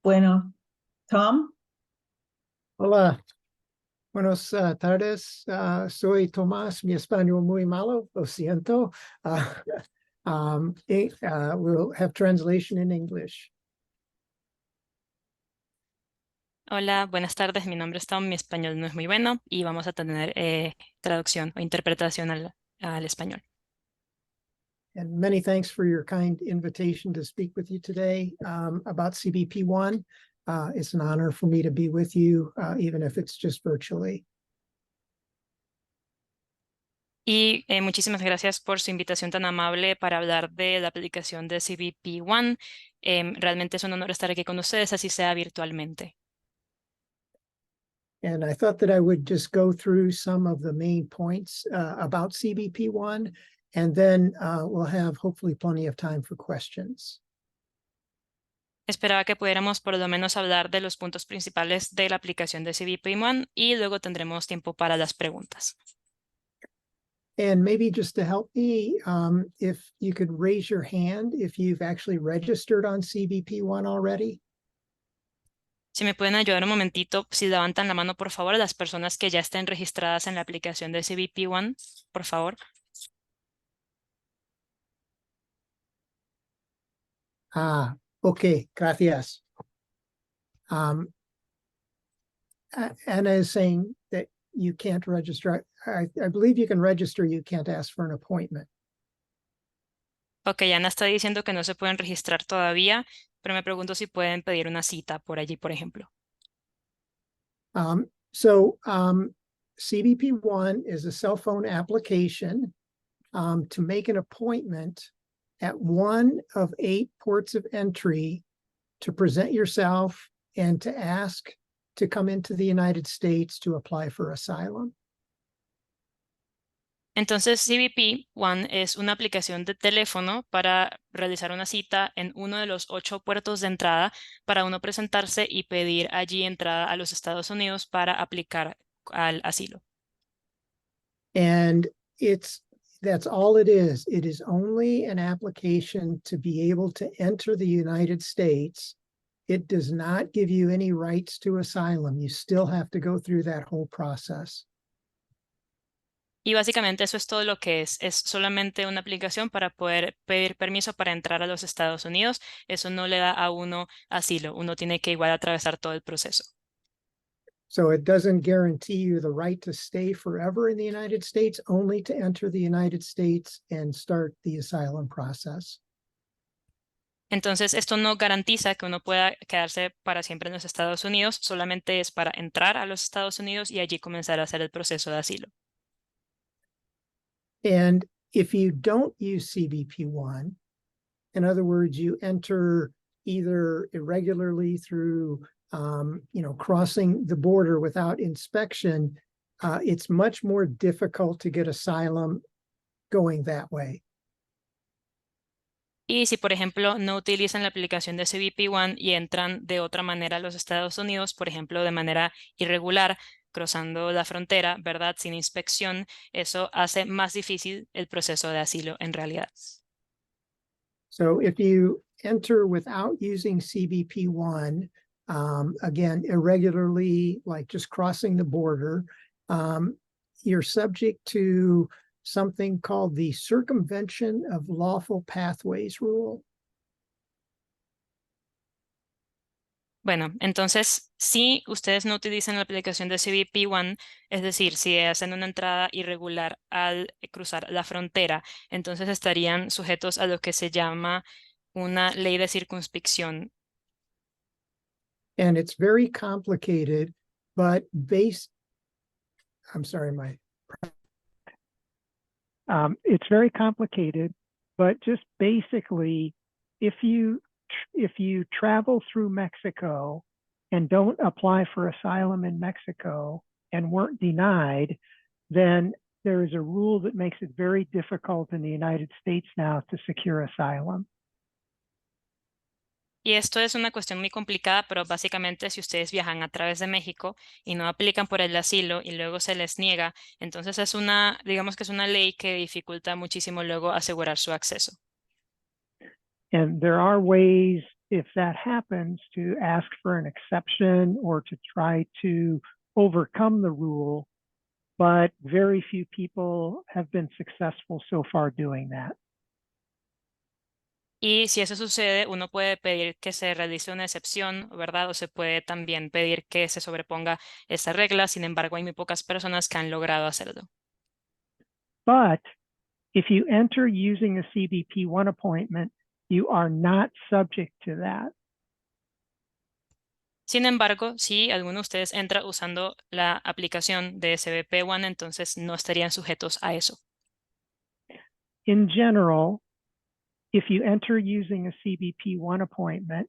Bueno, Tom, Hola, buenas tardes. Soy Tomás. Mi español muy malo, lo siento. We'll have translation in English. Hola, buenas tardes. Mi nombre es Tom. Mi español no es muy bueno y vamos a tener traducción o interpretación al español. And many thanks for your kind invitation to speak with you today about CBP1. It's an honor for me to be with you, even if it's just virtually. Y muchísimas gracias por su invitación tan amable para hablar de la aplicación de CBP One. Realmente es un honor estar aquí con ustedes, así sea virtualmente. And I thought that I would just go through some of the main points about CBP1, and then we'll have hopefully plenty of time for questions. Esperaba que pudiéramos por lo menos hablar de los puntos principales de la aplicación de CBP One y luego tendremos tiempo para las preguntas. And maybe just to help me, if you could raise your hand if you've actually registered on CBP1 already. Si me pueden ayudar un momentito, si levantan la mano, por favor, las personas que ya estén registradas en la aplicación de CBP One, por favor. Okay, gracias. Anna is saying that you can't register. I believe you can register, you can't ask for an appointment. Ok, Ana está diciendo que no se pueden registrar todavía, pero me pregunto si pueden pedir una cita por allí, por ejemplo. CBP1 is a cell phone application to make an appointment at one of 8 ports of entry to present yourself and to ask to come into the United States to apply for asylum. Entonces, CBP One es una aplicación de teléfono para realizar una cita en uno de los 8 puertos de entrada para uno presentarse y pedir allí entrada a los Estados Unidos para aplicar al asilo. And that's all it is. It is only an application to be able to enter the United States. It does not give you any rights to asylum. You still have to go through that whole process. Y básicamente eso es todo lo que es. Es solamente una aplicación para poder pedir permiso para entrar a los Estados Unidos. Eso no le da a uno asilo. Uno tiene que igual atravesar todo el proceso. So it doesn't guarantee you the right to stay forever in the United States, only to enter the United States and start the asylum process. Entonces, esto no garantiza que uno pueda quedarse para siempre en los Estados Unidos, solamente es para entrar a los Estados Unidos y allí comenzar a hacer el proceso de asilo. And if you don't use CBP1, in other words, you enter either irregularly through crossing the border without inspection, it's much more difficult to get asylum going that way. Y si, por ejemplo, no utilizan la aplicación de CBP One y entran de otra manera a los Estados Unidos, por ejemplo, de manera irregular, cruzando la frontera, ¿verdad? Sin inspección, eso hace más difícil el proceso de asilo en realidad. So if you enter without using CBP1, again, irregularly, like just crossing the border, you're subject to something called the Circumvention of Lawful Pathways Rule. Bueno, entonces, si ustedes no utilizan la aplicación de CBP One, es decir, si hacen una entrada irregular al cruzar la frontera, entonces estarían sujetos a lo que se llama una ley de circunspección. And it's very complicated, but it's very complicated, but just basically, if you travel through Mexico and don't apply for asylum in Mexico and weren't denied, then there is a rule that makes it very difficult in the United States now to secure asylum. Y esto es una cuestión muy complicada, pero básicamente si ustedes viajan a través de México y no aplican por el asilo y luego se les niega, entonces es digamos que es una ley que dificulta muchísimo luego asegurar su acceso. And there are ways if that happens, to ask for an exception or to try to overcome the rule, but very few people have been successful so far doing that. Y si eso sucede, uno puede pedir que se realice una excepción, ¿verdad? O se puede también pedir que se sobreponga esta regla. Sin embargo, hay muy pocas personas que han logrado hacerlo. But if you enter using a CBP1 appointment, you are not subject to that. Sin embargo, si alguno de ustedes entra usando la aplicación de SBP One, entonces no estarían sujetos a eso. In general, if you enter using a CBP1 appointment,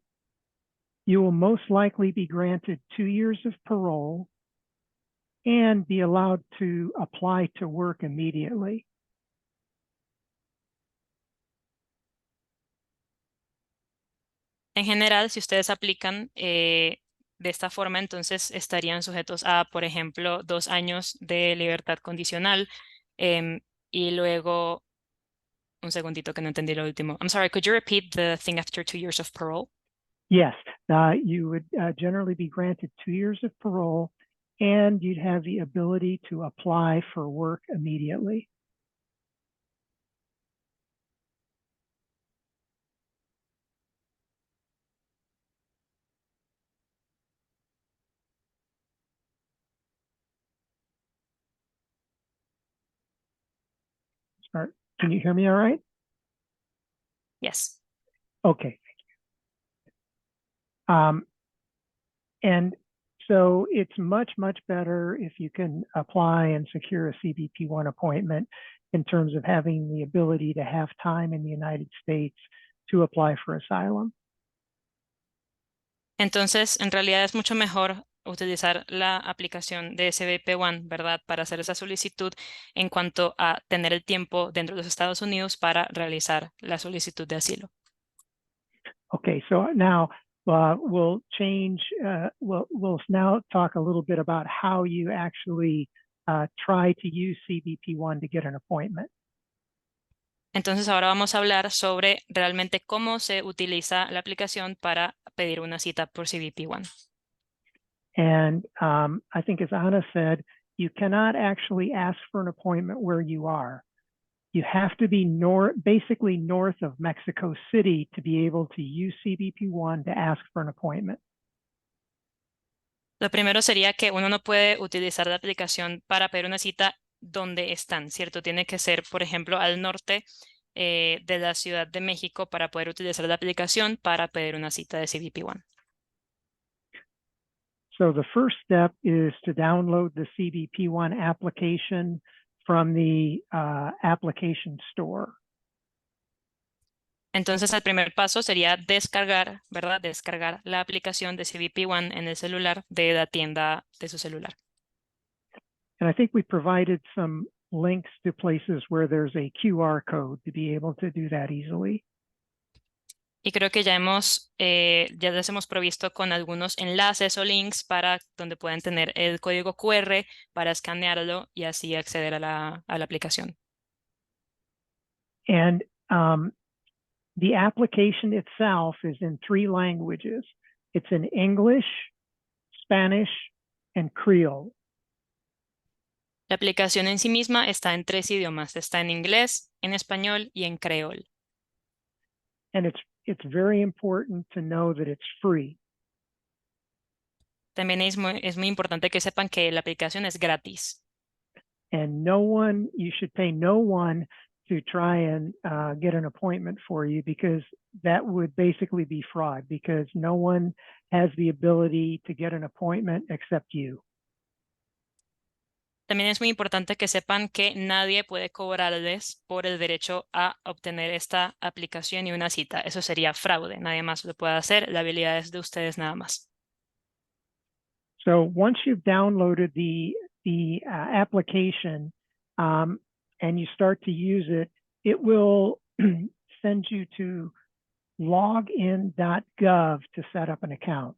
you will most likely be granted 2 years of parole and be allowed to apply to work immediately. En general, si ustedes aplican de esta forma, entonces estarían sujetos a, por ejemplo, 2 años de libertad condicional y luego, un segundito que no entendí lo último. I'm sorry, could you repeat the thing after 2 years of parole? Yes, you would generally be granted 2 years of parole and you'd have the ability to apply for work immediately. Can you hear me all right? Yes. Okay. And so it's much, much better if you can apply and secure a CBP1 appointment in terms of having the ability to have time in the United States to apply for asylum. Entonces, en realidad es mucho mejor utilizar la aplicación de SBP One, ¿verdad? Para hacer esa solicitud en cuanto a tener el tiempo dentro de los Estados Unidos para realizar la solicitud de asilo. Okay, so now we'll change, we'll now talk a little bit about how you actually try to use CBP1 to get an appointment. Entonces, ahora vamos a hablar sobre realmente cómo se utiliza la aplicación para pedir una cita por CBP One. And I think as Anna said, you cannot actually ask for an appointment where you are. You have to be basically north of Mexico City to be able to use CBP1 to ask for an appointment. Lo primero sería que uno no puede utilizar la aplicación para pedir una cita donde están, ¿cierto? Tiene que ser, por ejemplo, al norte de la Ciudad de México para poder utilizar la aplicación para pedir una cita de CBP One. So the first step is to download the CBP1 application from the application store. Entonces, el primer paso sería descargar, ¿verdad? Descargar la aplicación de CBP One en el celular de la tienda de su celular. And I think we provided some links to places where there's a QR code to be able to do that easily. Y creo que ya les hemos provisto con algunos enlaces o links para donde pueden tener el código QR para escanearlo y así acceder a la aplicación. And the application itself is in 3 languages. It's in English, Spanish, and Creole. La aplicación en sí misma está en 3 idiomas. Está en inglés, en español y en creol. And it's very important to know that it's free. También es muy importante que sepan que la aplicación es gratis. And you should pay no one to try and get an appointment for you, because that would basically be fraud, because no one has the ability to get an appointment except you. También es muy importante que sepan que nadie puede cobrarles por el derecho a obtener esta aplicación y una cita. Eso sería fraude. Nadie más lo puede hacer. La habilidad es de ustedes nada más. So once you've downloaded the application and you start to use it, it will send you to login.gov to set up an account.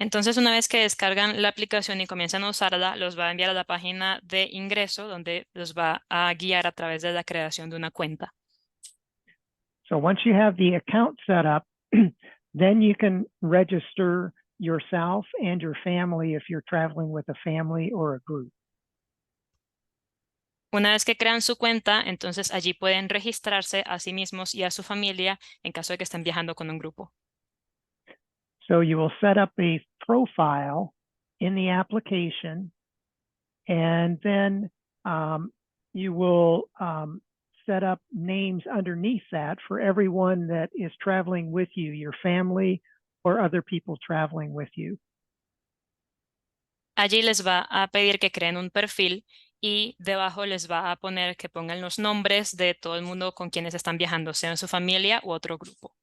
Entonces, una vez que descargan la aplicación y comienzan a usarla, los va a enviar a la página de ingreso, donde los va a guiar a través de la creación de una cuenta. So once you have the account set up, then you can register yourself and your family if you're traveling with a family or a group. Una vez que crean su cuenta, entonces allí pueden registrarse a sí mismos y a su familia en caso de que estén viajando con un grupo. So you will set up a profile in the application, and then you will set up names underneath that for everyone that is traveling with you, your family or other people traveling with you. Allí les va a pedir que creen un perfil y debajo les va a poner que pongan los nombres de todo el mundo con quienes están viajando, sean su familia u otro grupo.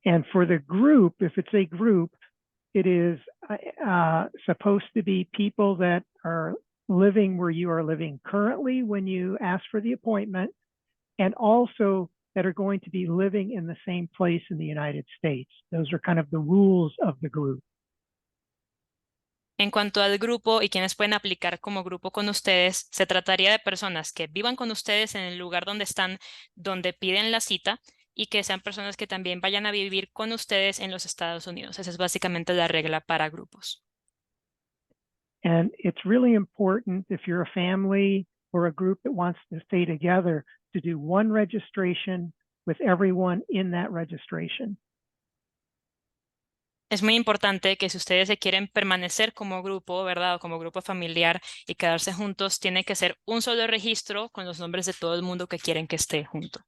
And for the group, if it's a group, it is supposed to be people that are living where you are living currently when you ask for the appointment, and also that are going to be living in the same place in the United States. Those are kind of the rules of the group. En cuanto al grupo y quienes pueden aplicar como grupo con ustedes, se trataría de personas que vivan con ustedes en el lugar donde están, donde piden la cita, y que sean personas que también vayan a vivir con ustedes en los Estados Unidos. Esa es básicamente la regla para grupos. And it's really important if you're a family or a group that wants to stay together to do one registration with everyone in that registration. Es muy importante que si ustedes se quieren permanecer como grupo, ¿verdad? O como grupo familiar y quedarse juntos, tiene que ser un solo registro con los nombres de todo el mundo que quieren que esté junto.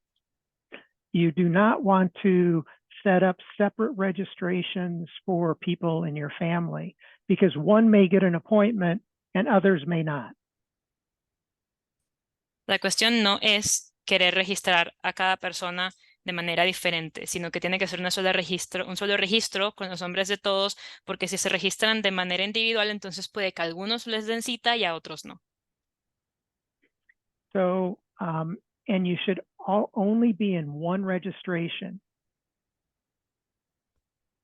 You do not want to set up separate registrations for people in your family because one may get an appointment and others may not. La cuestión no es querer registrar a cada persona de manera diferente, sino que tiene que ser un solo registro con los nombres de todos, porque si se registran de manera individual, entonces puede que a algunos les den cita y a otros no. So, and you should only be in one registration.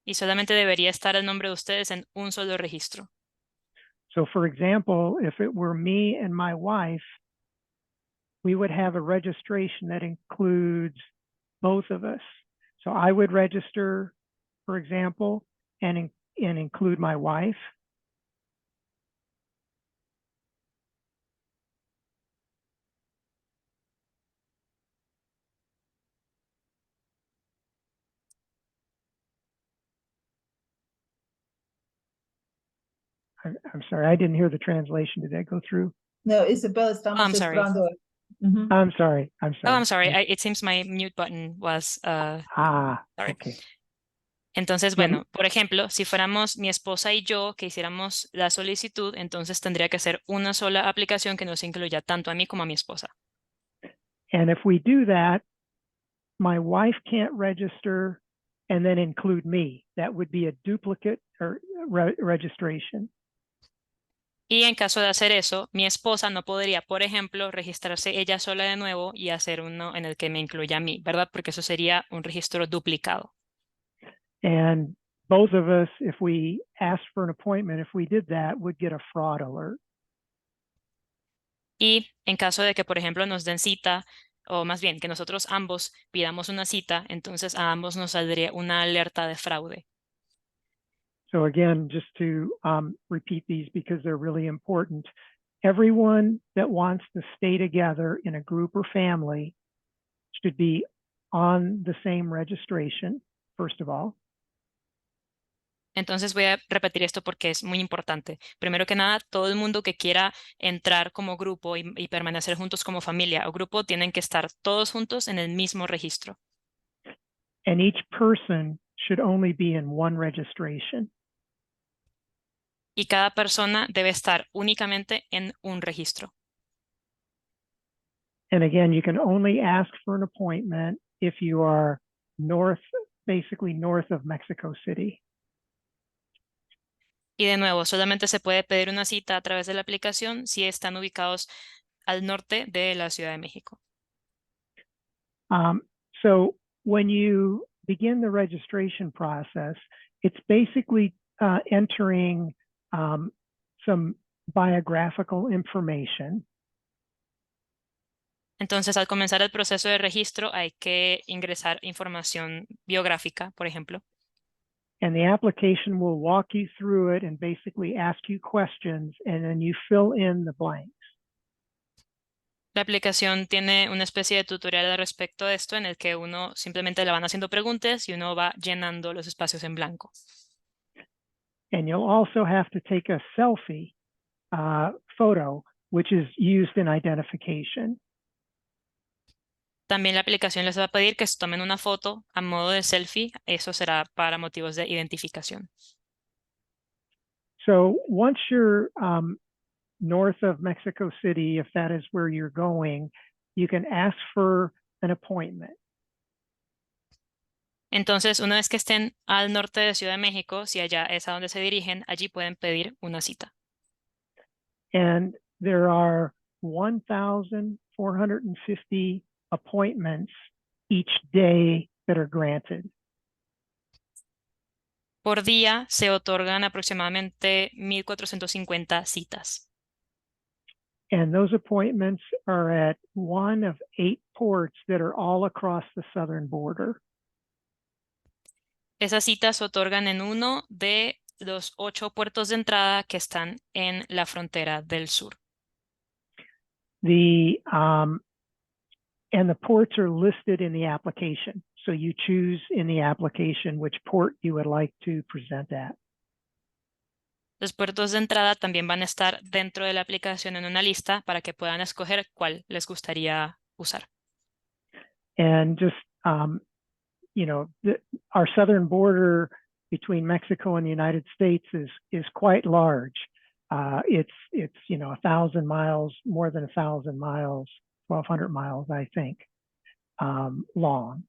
Y solamente debería estar el nombre de ustedes en un solo registro. So for example, if it were me and my wife, we would have a registration that includes both of us. So I would register, for example, and include my wife. I'm sorry, I didn't hear the translation. Did that go through? No, Isabel, estamos I'm sorry. esperando. Ujú. I'm sorry. I'm Oh, sorry. I'm sorry. It seems my mute button was sorry. Okay. Entonces, Yeah. bueno, por ejemplo, si fuéramos mi esposa y yo que hiciéramos la solicitud, entonces tendría que ser una sola aplicación que nos incluya tanto a mí como a mi esposa. And if we do that, my wife can't register and then include me. That would be a duplicate or registration. Y en caso de hacer eso, mi esposa no podría, por ejemplo, registrarse ella sola de nuevo y hacer uno en el que me incluya a mí, ¿verdad? Porque eso sería un registro duplicado. And both of us, if we asked for an appointment, if we did that, would get a fraud alert. Y en caso de que, por ejemplo, nos den cita, o más bien que nosotros ambos pidamos una cita, entonces a ambos nos saldría una alerta de fraude. So again, just to repeat these because they're really important. Everyone that wants to stay together in a group or family should be on the same registration, first of all. Entonces voy a repetir esto porque es muy importante. Primero que nada, todo el mundo que quiera entrar como grupo y permanecer juntos como familia o grupo tienen que estar todos juntos en el mismo registro. And each person should only be in one registration. Y cada persona debe estar únicamente en un registro. And again, you can only ask for an appointment if you are basically north of Mexico City. Y de nuevo, solamente se puede pedir una cita a través de la aplicación si están ubicados al norte de la Ciudad de México. So when you begin the registration process, it's basically entering some biographical information. Entonces, al comenzar el proceso de registro, hay que ingresar información biográfica, por ejemplo. And the application will walk you through it and basically ask you questions, and then you fill in the blanks. La aplicación tiene una especie de tutorial al respecto de esto en el que uno simplemente le van haciendo preguntas y uno va llenando los espacios en blanco. And you'll also have to take a selfie photo, which is used in identification. También la aplicación les va a pedir que se tomen una foto a modo de selfie. Eso será para motivos de identificación. So once you're north of Mexico City, if that is where you're going, you can ask for an appointment. Entonces, una vez que estén al norte de Ciudad de México, si allá es a donde se dirigen, allí pueden pedir una cita. And there are 1,450 appointments each day that are granted. Por día se otorgan aproximadamente 1,450 citas. And those appointments are at one of 8 ports that are all across the southern border. Esas citas se otorgan en uno de los 8 puertos de entrada que están en la frontera del sur. And the ports are listed in the application. So you choose in the application which port you would like to present at. Los puertos de entrada también van a estar dentro de la aplicación en una lista para que puedan escoger cuál les gustaría usar. And just, our southern border between Mexico and the United States is quite large. It's 1,000 miles, more than 1,000 miles, 1,200 miles, I think, long.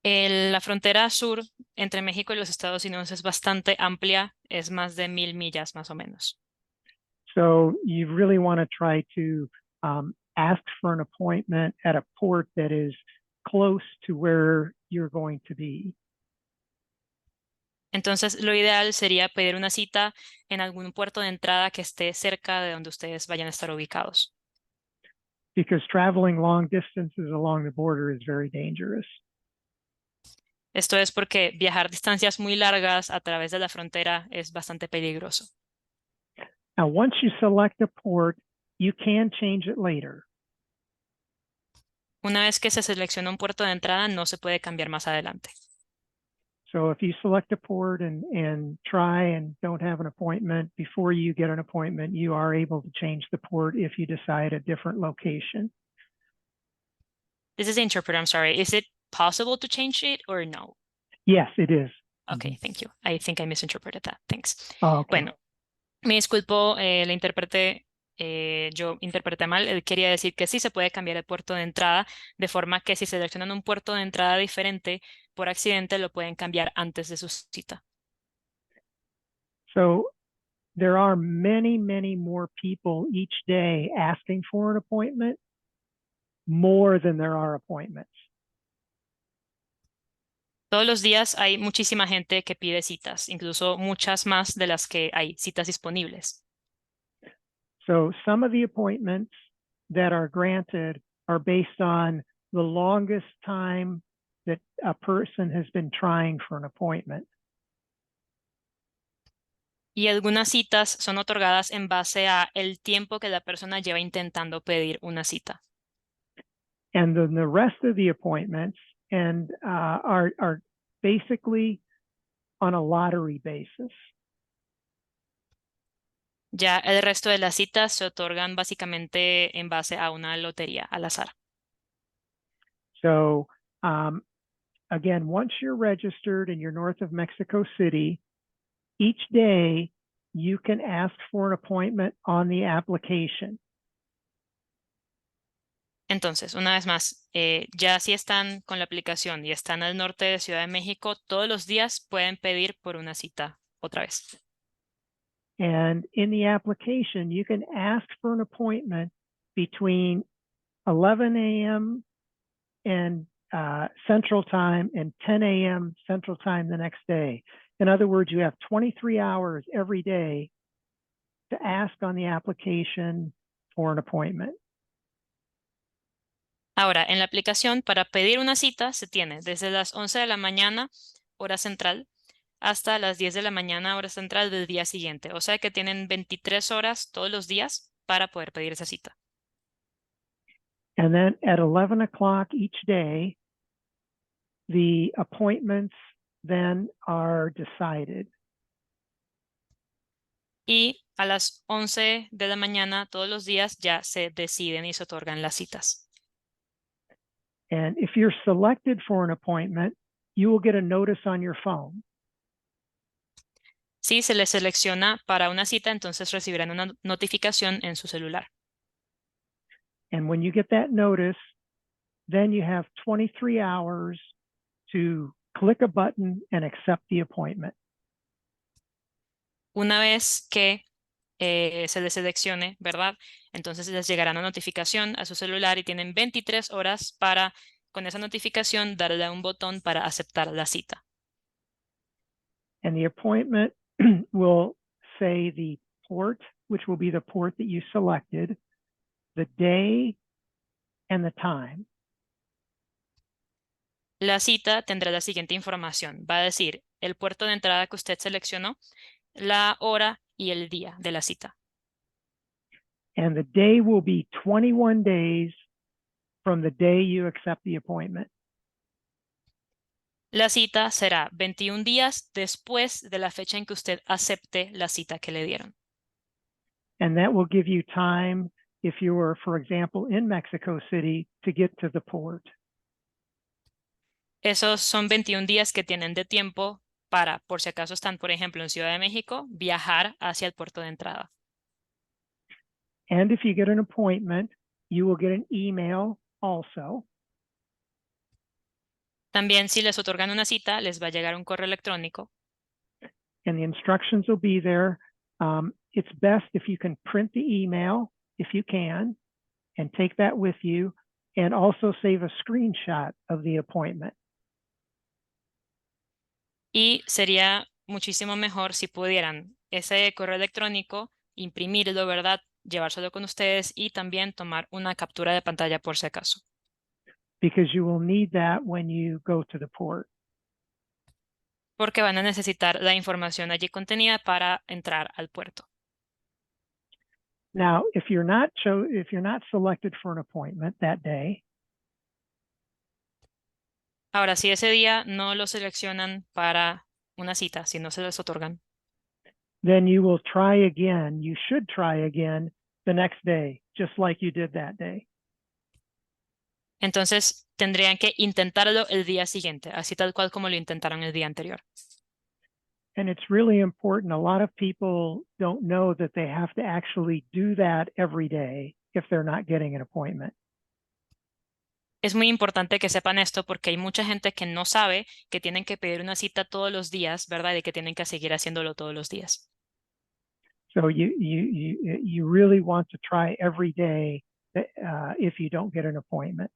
La frontera sur entre México y los Estados Unidos es bastante amplia, es más de 1,000 millas más o menos. So you really want to try to ask for an appointment at a port that is close to where you're going to be. Entonces, lo ideal sería pedir una cita en algún puerto de entrada que esté cerca de donde ustedes vayan a estar ubicados. Because traveling long distances along the border is very dangerous. Esto es porque viajar distancias muy largas a través de la frontera es bastante peligroso. Now, once you select a port, you can change it later. Una vez que se selecciona un puerto de entrada, no se puede cambiar más adelante. So if you select a port and try and don't have an appointment, before you get an appointment, you are able to change the port if you decide a different location. This is the interpreter, I'm sorry. Is it possible to change it or no? Yes, it is. Okay, thank you. I think I misinterpreted that. Thanks. Oh, okay. Bueno, me disculpo, yo interpreté mal. Él quería decir que sí se puede cambiar el puerto de entrada, de forma que si seleccionan un puerto de entrada diferente, por accidente lo pueden cambiar antes de su cita. So there are many, many more people each day asking for an appointment, more than there are appointments. Todos los días hay muchísima gente que pide citas, incluso muchas más de las que hay citas disponibles. So some of the appointments that are granted are based on the longest time that a person has been trying for an appointment. Y algunas citas son otorgadas en base a el tiempo que la persona lleva intentando pedir una cita. And then the rest of the appointments are basically on a lottery basis. Ya el resto de las citas se otorgan básicamente en base a una lotería al azar. So again, once you're registered and you're north of Mexico City, each day you can ask for an appointment on the application. Entonces, una vez más, ya si están con la aplicación y están al norte de Ciudad de México, todos los días pueden pedir por una cita otra vez. And in the application, you can ask for an appointment between 11 a.m. and Central Time and 10 a.m. Central Time the next day. In other words, you have 23 hours every day to ask on the application for an appointment. Ahora, en la aplicación, para pedir una cita, se tiene desde las 11 de la mañana, hora central, hasta las 10 de la mañana, hora central del día siguiente. O sea que tienen 23 horas todos los días para poder pedir esa cita. And then at 11 o'clock each day, the appointments then are decided. Y a las 11 de la mañana todos los días ya se deciden y se otorgan las citas. And if you're selected for an appointment, you will get a notice on your phone. Si se les selecciona para una cita, entonces recibirán una notificación en su celular. And when you get that notice, then you have 23 hours to click a button and accept the appointment. Una vez que se les seleccione, ¿verdad? Entonces les llegará una notificación a su celular y tienen 23 horas para, con esa notificación, darle a un botón para aceptar la cita. And the appointment will say the port, which will be the port that you selected, the day, and the time. La cita tendrá la siguiente información. Va a decir el puerto de entrada que usted seleccionó, la hora y el día de la cita. And the day will be 21 days from the day you accept the appointment. La cita será 21 días después de la fecha en que usted acepte la cita que le dieron. And that will give you time if you were, for example, in Mexico City to get to the port. Esos son 21 días que tienen de tiempo para, por si acaso están, por ejemplo, en Ciudad de México, viajar hacia el puerto de entrada. And if you get an appointment, you will get an email also. También si les otorgan una cita, les va a llegar un correo electrónico. And the instructions will be there. It's best if you can print the email, if you can, and take that with you, and also save a screenshot of the appointment. Y sería muchísimo mejor si pudieran ese correo electrónico, imprimirlo, ¿verdad? Llevárselo con ustedes y también tomar una captura de pantalla por si acaso. Because you will need that when you go to the port. Porque van a necesitar la información allí contenida para entrar al puerto. Now, if you're not selected for an appointment that day, Ahora, si ese día no lo seleccionan para una cita, si no se les otorgan, then you will try again. You should try again the next day, just like you did that day. entonces tendrían que intentarlo el día siguiente, así tal cual como lo intentaron el día anterior. And it's really important. A lot of people don't know that they have to actually do that every day if they're not getting an appointment. Es muy importante que sepan esto porque hay mucha gente que no sabe que tienen que pedir una cita todos los días, ¿verdad? Y que tienen que seguir haciéndolo todos los días. So you really want to try every day if you don't get an appointment.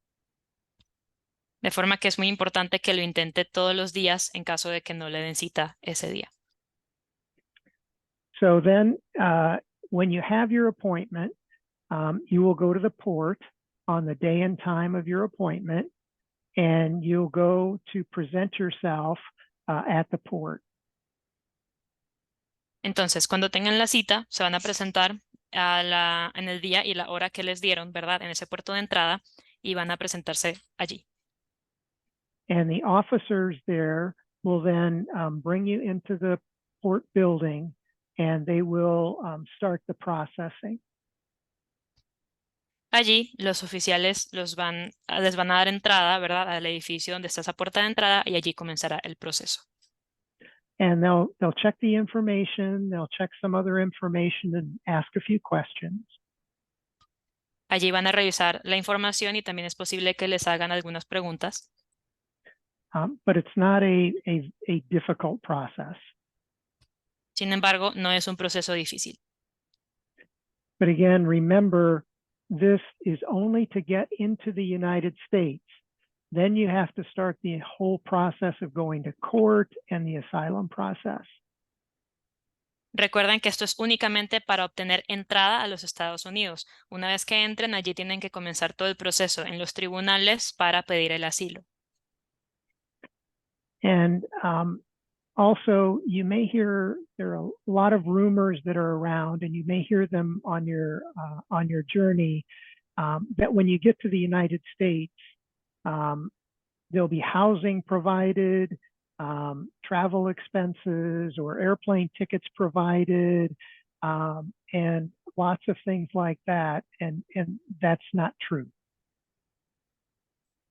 De forma que es muy importante que lo intente todos los días en caso de que no le den cita ese día. So then when you have your appointment, you will go to the port on the day and time of your appointment, and you'll go to present yourself at the port. Entonces, cuando tengan la cita, se van a presentar en el día y la hora que les dieron, ¿verdad? En ese puerto de entrada y van a presentarse allí. And the officers there will then bring you into the port building, and they will start the processing. Allí los oficiales les van a dar entrada, ¿verdad? Al edificio donde está esa puerta de entrada y allí comenzará el proceso. And they'll check the information, they'll check some other information and ask a few questions. Allí van a revisar la información y también es posible que les hagan algunas preguntas. But it's not a difficult process. Sin embargo, no es un proceso difícil. But again, remember, this is only to get into the United States. Then you have to start the whole process of going to court and the asylum process. Recuerden que esto es únicamente para obtener entrada a los Estados Unidos. Una vez que entren, allí tienen que comenzar todo el proceso en los tribunales para pedir el asilo. And also, you may hear there are a lot of rumors that are around, and you may hear them on your journey. That when you get to the United States, there'll be housing provided, travel expenses or airplane tickets provided, and lots of things like that. And that's not true.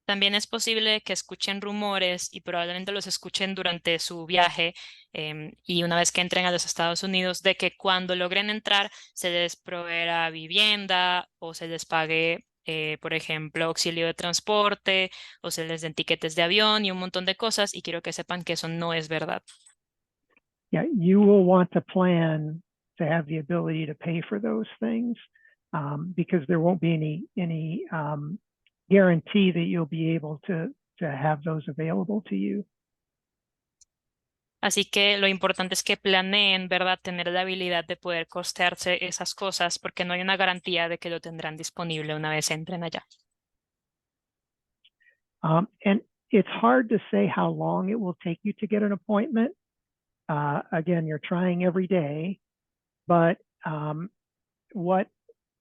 También es posible que escuchen rumores y probablemente los escuchen durante su viaje y una vez que entren a los Estados Unidos de que cuando logren entrar se les proveerá vivienda o se les pague, por ejemplo, auxilio de transporte o se les den tiquetes de avión y un montón de cosas y quiero que sepan que eso no es verdad. Yeah, you will want to plan to have the ability to pay for those things because there won't be any guarantee that you'll be able to have those available to you. Así que lo importante es que planeen, ¿verdad?, tener la habilidad de poder costearse esas cosas porque no hay una garantía de que lo tendrán disponible una vez entren allá. And it's hard to say how long it will take you to get an appointment. Again, you're trying every day, but what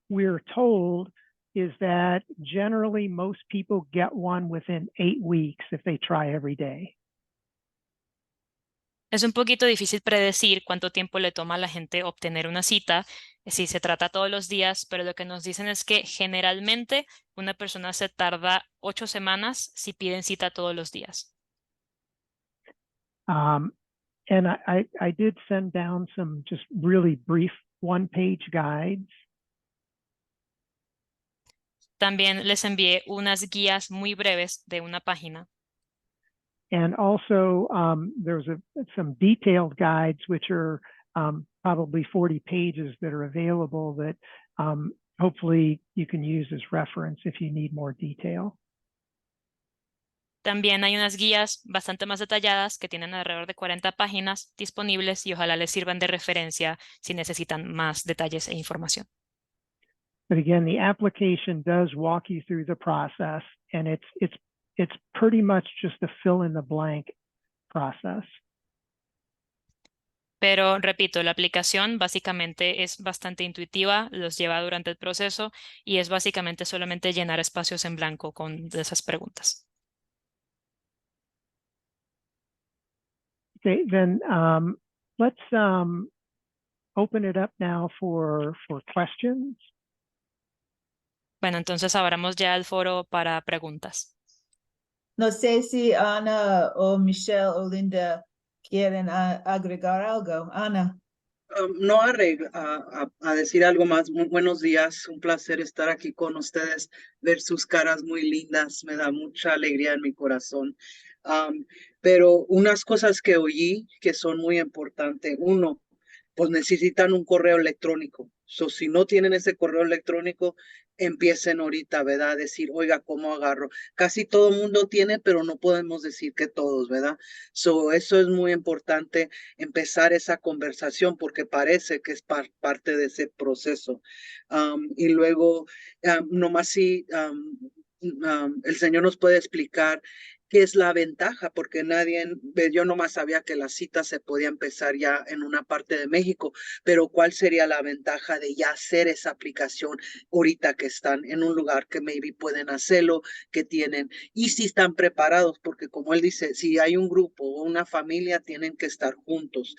we're told is that generally most people get one within 8 weeks if they try every day. Es un poquito difícil predecir cuánto tiempo le toma a la gente obtener una cita si se trata todos los días, pero lo que nos dicen es que generalmente una persona se tarda 8 semanas si piden cita todos los días. And I did send down some just really brief one-page guides. También les envié unas guías muy breves de una página. And also there's some detailed guides, which are probably 40 pages that are available that hopefully you can use as reference if you need more detail. También hay unas guías bastante más detalladas que tienen alrededor de 40 páginas disponibles y ojalá les sirvan de referencia si necesitan más detalles e información. But again, the application does walk you through the process, and it's pretty much just a fill in the blank process. Pero repito, la aplicación básicamente es bastante intuitiva, los lleva durante el proceso y es básicamente solamente llenar espacios en blanco con esas preguntas. Okay, then let's open it up now for questions. Bueno, entonces abramos ya el foro para preguntas. No sé si Ana o Michelle o Linda quieren agregar algo. Ana. No a decir algo más. Muy buenos días, un placer estar aquí con ustedes, ver sus caras muy lindas, me da mucha alegría en mi corazón. Pero unas cosas que oí que son muy importantes. Uno, pues necesitan un correo electrónico. Si no tienen ese correo electrónico, empiecen ahorita, ¿verdad? A decir, oiga, ¿cómo agarro? Casi todo el mundo tiene, pero no podemos decir que todos, ¿verdad? Eso es muy importante, empezar esa conversación porque parece que es parte de ese proceso. Y luego, nomás si el Señor nos puede explicar qué es la ventaja, porque yo nomás sabía que las citas se podía empezar ya en una parte de México, pero ¿cuál sería la ventaja de ya hacer esa aplicación ahorita que están en un lugar que maybe pueden hacerlo, que tienen, y si están preparados, porque como él dice, si hay un grupo o una familia, tienen que estar juntos.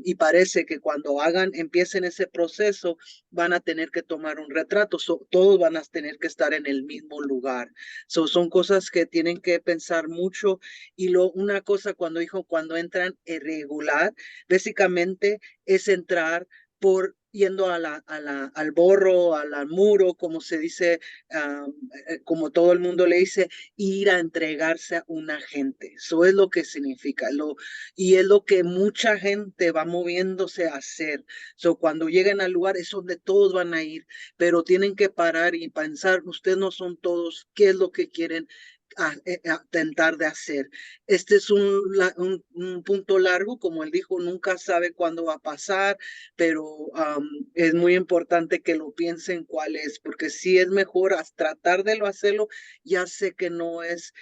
Y parece que cuando empiecen ese proceso, van a tener que tomar un retrato, todos van a tener que estar en el mismo lugar. Son cosas que tienen que pensar mucho. Y una cosa cuando entran irregular, básicamente es entrar yendo al borro, al muro, como se dice, como todo el mundo le dice, ir a entregarse a un agente. Eso es lo que significa. Y es lo que mucha gente va moviéndose a hacer. Cuando lleguen al lugar es donde todos van a ir, pero tienen que parar y pensar, ustedes no son todos, ¿qué es lo que quieren? tentar de hacer. Este es un punto largo, como él dijo, nunca sabe cuándo va a pasar, pero es muy importante que lo piensen cuál es, porque si es mejor tratar de hacerlo, ya sé que no es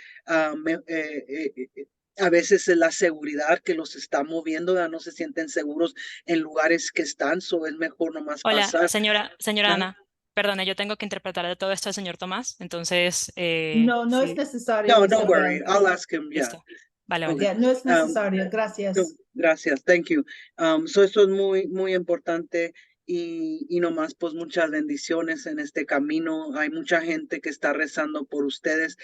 a veces es la seguridad que los está moviendo, ya no se sienten seguros en lugares que están, so es mejor nomás Hola, pasar. señora Ah, Ana, perdone, yo tengo que interpretar de todo esto al señor Tomás, entonces, No, no es sí, necesario, No, don't worry, Isabel. I'll ask him, yeah. listo. Vale, vale. Okay. Ya, no es necesario, No, gracias. gracias, thank you. So eso es muy, muy importante y nomás pues muchas bendiciones en este camino. Hay mucha gente que está rezando por ustedes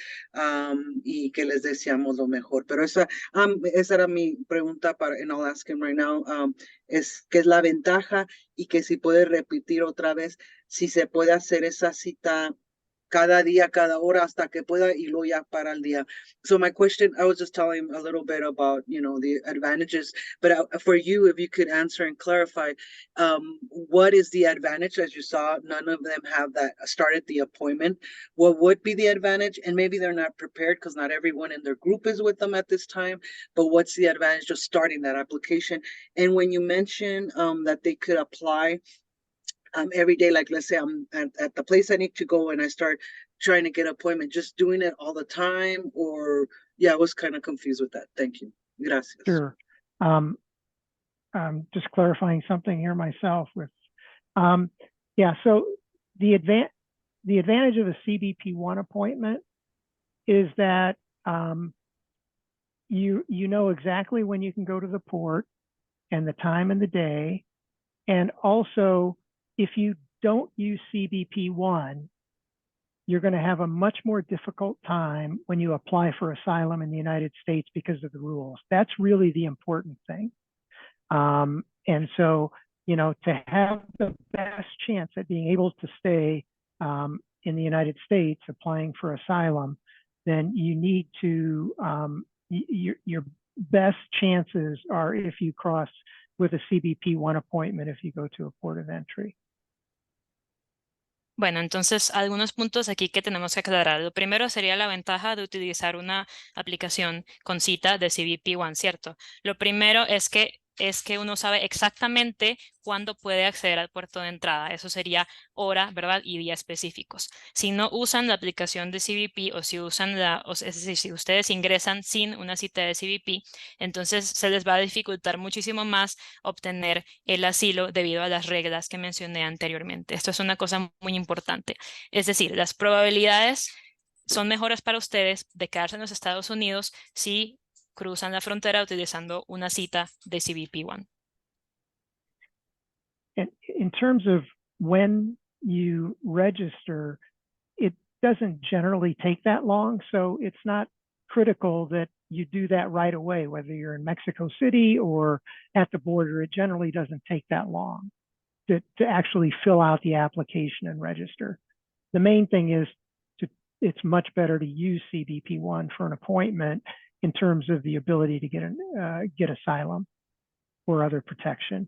y que les deseamos lo mejor. Pero esa era mi pregunta and I'll ask him right now, es qué es la ventaja y que si puede repetir otra vez, si se puede hacer esa cita cada día, cada hora, hasta que pueda y luego ya para el día. So my question, I was just telling a little bit about, the advantages, but for you, if you could answer and clarify, what is the advantage? As you saw, none of them have that started the appointment. What would be the advantage? And maybe they're not prepared because not everyone in their group is with them at this time, but what's the advantage of starting that application? And when you mention that they could apply every day, like let's say I'm at the place I need to go and I start trying to get an appointment, just doing it all the time, or I was kind of confused with that. Thank you. Gracias. Sure. Just clarifying something here myself with, so the advantage of a CBP1 appointment is that you know exactly when you can go to the port and the time and the day. And also, if you don't use CBP1, you're going to have a much more difficult time when you apply for asylum in the United States because of the rules. That's really the important thing. And so, to have the best chance at being able to stay in the United States applying for asylum, then you need to, your best chances are if you cross with a CBP1 appointment if you go to a port of entry. Bueno, entonces algunos puntos aquí que tenemos que aclarar. Lo primero sería la ventaja de utilizar una aplicación con cita de CBP1, ¿cierto? Lo primero es que uno sabe exactamente cuándo puede acceder al puerto de entrada. Eso sería hora, ¿verdad? Y día específicos. Si no usan la aplicación de CBP o si usan es decir, si ustedes ingresan sin una cita de CBP, entonces se les va a dificultar muchísimo más obtener el asilo debido a las reglas que mencioné anteriormente. Esto es una cosa muy importante. Es decir, las probabilidades son mejores para ustedes de quedarse en los Estados Unidos si cruzan la frontera utilizando una cita de CBP1. And in terms of when you register, it doesn't generally take that long. So it's not critical that you do that right away, whether you're in Mexico City or at the border. It generally doesn't take that long to actually fill out the application and register. The main thing is it's much better to use CBP1 for an appointment in terms of the ability to get asylum or other protection.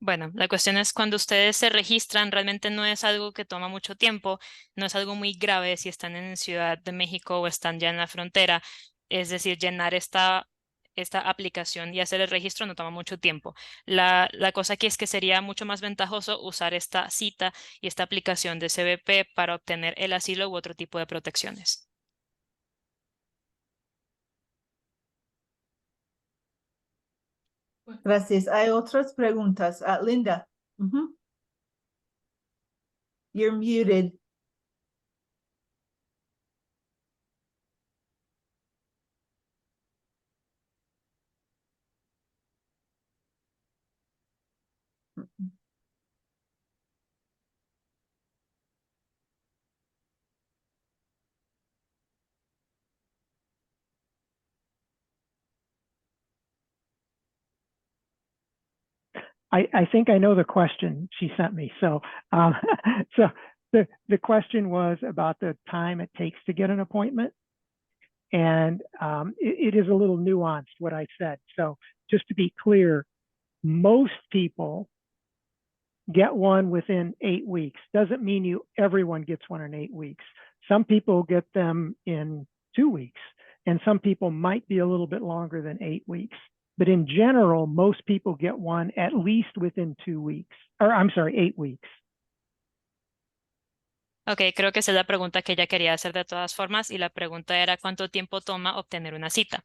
Bueno, la cuestión es cuando ustedes se registran, realmente no es algo que toma mucho tiempo, no es algo muy grave si están en Ciudad de México o están ya en la frontera. Es decir, llenar esta aplicación y hacer el registro no toma mucho tiempo. La cosa aquí es que sería mucho más ventajoso usar esta cita y esta aplicación de CBP para obtener el asilo u otro tipo de protecciones. Gracias. Hay otras preguntas. Linda. You're muted. I think I know the question she sent me. So, so the question was about the time it takes to get an appointment. And it is a little nuanced what I said. So just to be clear, most people get one within 8 weeks. Doesn't mean everyone gets one in 8 weeks. Some people get them in 2 weeks, and some people might be a little bit longer than 8 weeks. But in general, most people get one at least within 2 weeks, or I'm sorry, 8 weeks. Ok, creo que esa es la pregunta que ella quería hacer de todas formas y la pregunta era ¿cuánto tiempo toma obtener una cita?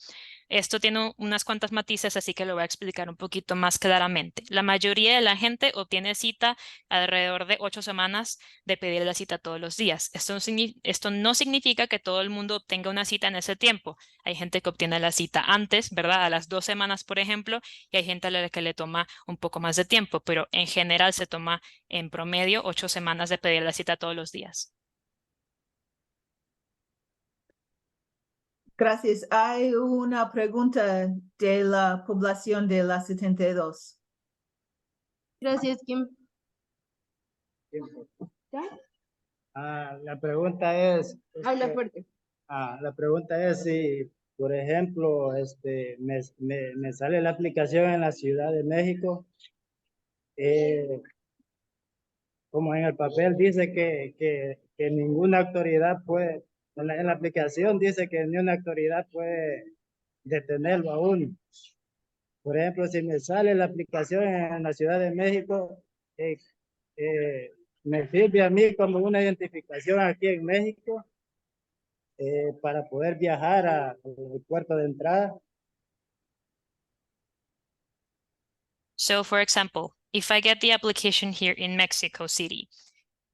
Esto tiene unas cuantas matices, así que lo voy a explicar un poquito más claramente. La mayoría de la gente obtiene cita alrededor de 8 semanas de pedir la cita todos los días. Esto no significa que todo el mundo obtenga una cita en ese tiempo. Hay gente que obtiene la cita antes, ¿verdad? A las 2 semanas, por ejemplo, y hay gente a la que le toma un poco más de tiempo, pero en general se toma en promedio 8 semanas de pedir la cita todos los días. Gracias. Hay una pregunta de la población de la 72. Gracias, Kim. La pregunta es, Habla fuerte. la pregunta es si, por ejemplo, me sale la aplicación en la Ciudad de México, como en el papel dice que ninguna autoridad puede, en la aplicación dice que ni una autoridad puede detenerlo aún. Por ejemplo, si me sale la aplicación en la Ciudad de México, me sirve a mí como una identificación aquí en México para poder viajar al puerto de entrada. So, for example, if I get the application here in Mexico City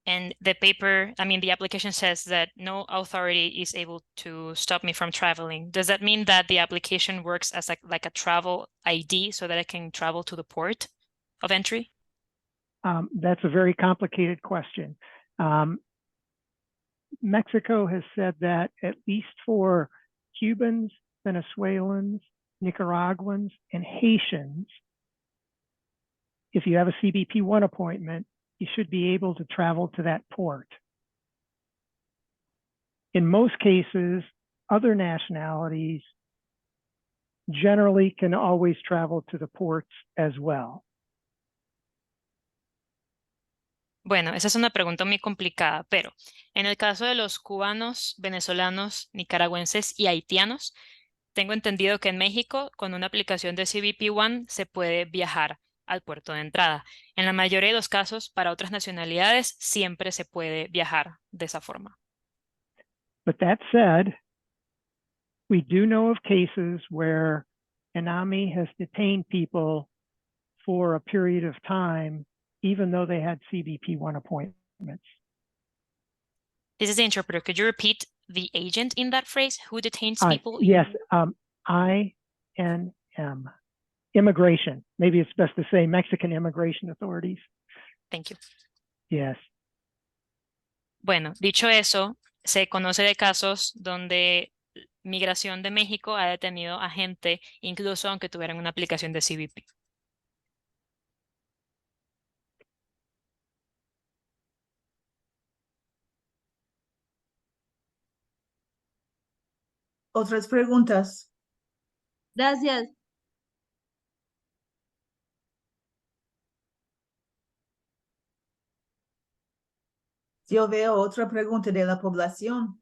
and the application says that no authority is able to stop me from traveling, does that mean that the application works as like a travel ID so that I can travel to the port of entry? That's a very complicated question. Mexico has said that at least for Cubans, Venezuelans, Nicaraguans, and Haitians, if you have a CBP-1 appointment, you should be able to travel to that port. In most cases, other nationalities generally can always travel to the ports as well. Bueno, esa es una pregunta muy complicada, pero en el caso de los cubanos, venezolanos, nicaragüenses y haitianos, tengo entendido que en México, con una aplicación de CBP-1 se puede viajar al puerto de entrada. En la mayoría de los casos, para otras nacionalidades, siempre se puede viajar de esa forma. But that said, we do know of cases where INAMI has detained people for a period of time, even though they had CBP-1 appointments. This is the interpreter. Could you repeat the agent in that phrase? Who detains people? Yes, INM. Immigration. Maybe it's best to say Mexican Immigration Authorities. Thank you. Yes. Bueno, dicho eso, se conoce de casos donde Migración de México ha detenido a gente, incluso aunque tuvieran una aplicación de CBP. ¿Otras preguntas? Gracias. Yo veo otra pregunta de la población.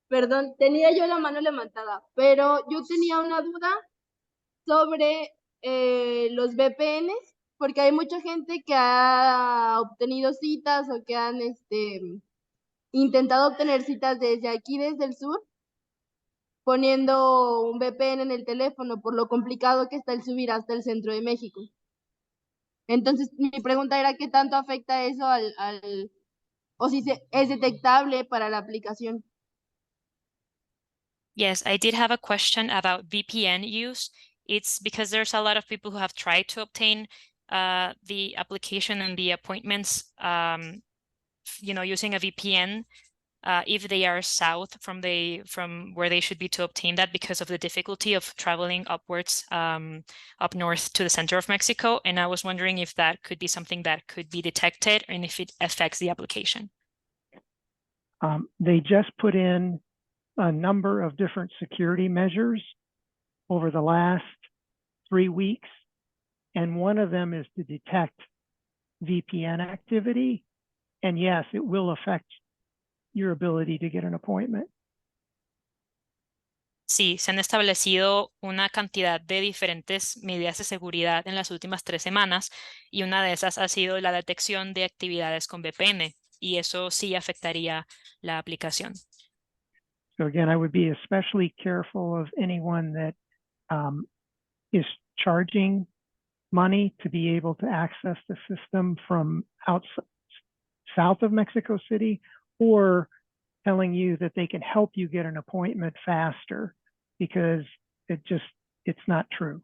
Perdón, tenía yo la mano levantada, pero yo tenía una duda sobre los VPNs, porque hay mucha gente que ha obtenido citas o que han intentado obtener citas desde aquí, desde el sur, poniendo un VPN en el teléfono por lo complicado que está el subir hasta el centro de México. Entonces, mi pregunta era qué tanto afecta eso o si es detectable para la aplicación. Yes, I did have a question about VPN use. It's because there's a lot of people who have tried to obtain the application and the appointments, using a VPN. If they are south from where they should be to obtain that because of the difficulty of traveling upwards up north to the center of Mexico. And I was wondering if that could be something that could be detected and if it affects the application. They just put in a number of different security measures over the last 3 weeks. And one of them is to detect VPN activity. And yes, it will affect your ability to get an appointment. Sí, se han establecido una cantidad de diferentes medidas de seguridad en las últimas 3 semanas y una de esas ha sido la detección de actividades con VPN y eso sí afectaría la aplicación. So again, I would be especially careful of anyone that is charging money to be able to access the system from south of Mexico City, or telling you that they can help you get an appointment faster, because it's not true.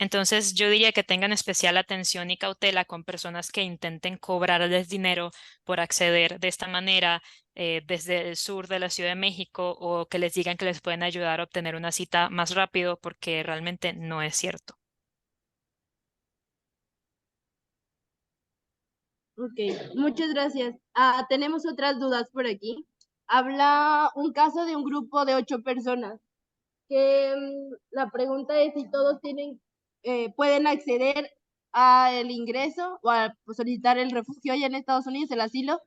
Entonces, yo diría que tengan especial atención y cautela con personas que intenten cobrarles dinero por acceder de esta manera desde el sur de la Ciudad de México, o que les digan que les pueden ayudar a obtener una cita más rápido, porque realmente no es cierto. Ok, muchas gracias. Tenemos otras dudas por aquí. Habla un caso de un grupo de 8 personas, que la pregunta es si todos pueden acceder al ingreso o a solicitar el refugio allá en Estados Unidos, el asilo,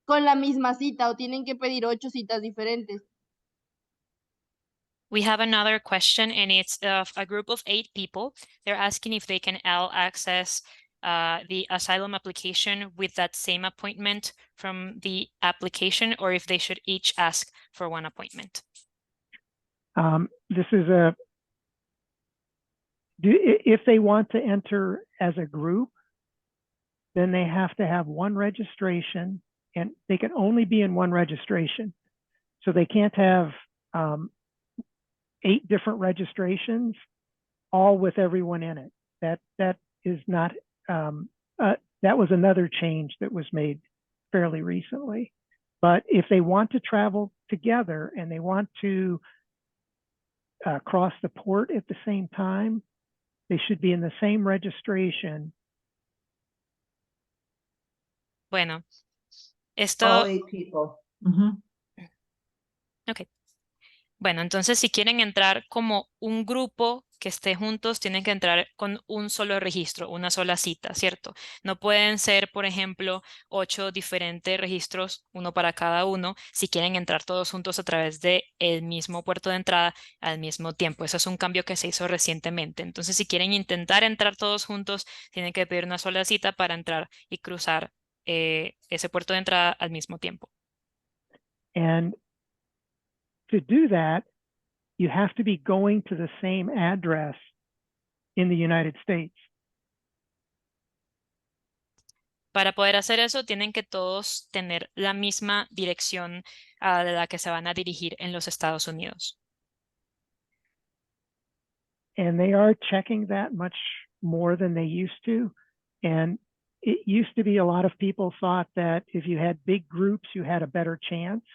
con la misma cita, o tienen que pedir 8 citas diferentes. We have another question, and it's of a group of 8 people. They're asking if they can all access the asylum application with that same appointment from the application, or if they should each ask for one appointment. This is if they want to enter as a group, then they have to have one registration, and they can only be in one registration. So they can't have 8 different registrations, all with everyone in it. That is not, that was another change that was made fairly recently. But if they want to travel together and they want to cross the port at the same time, they should be in the same registration. Bueno, All esto, 8 people. Mhm. okay. Bueno, entonces si quieren entrar como un grupo que esté juntos, tienen que entrar con un solo registro, una sola cita, ¿cierto? No pueden ser, por ejemplo, 8 diferentes registros, uno para cada uno, si quieren entrar todos juntos a través de el mismo puerto de entrada al mismo tiempo. Eso es un cambio que se hizo recientemente. Entonces, si quieren intentar entrar todos juntos, tienen que pedir una sola cita para entrar y cruzar ese puerto de entrada al mismo tiempo. And to do that, you have to be going to the same address in the United States. Para poder hacer eso, tienen que todos tener la misma dirección a la que se van a dirigir en los Estados Unidos. And they are checking that much more than they used to. And it used to be a lot of people thought that if you had big groups, you had a better chance.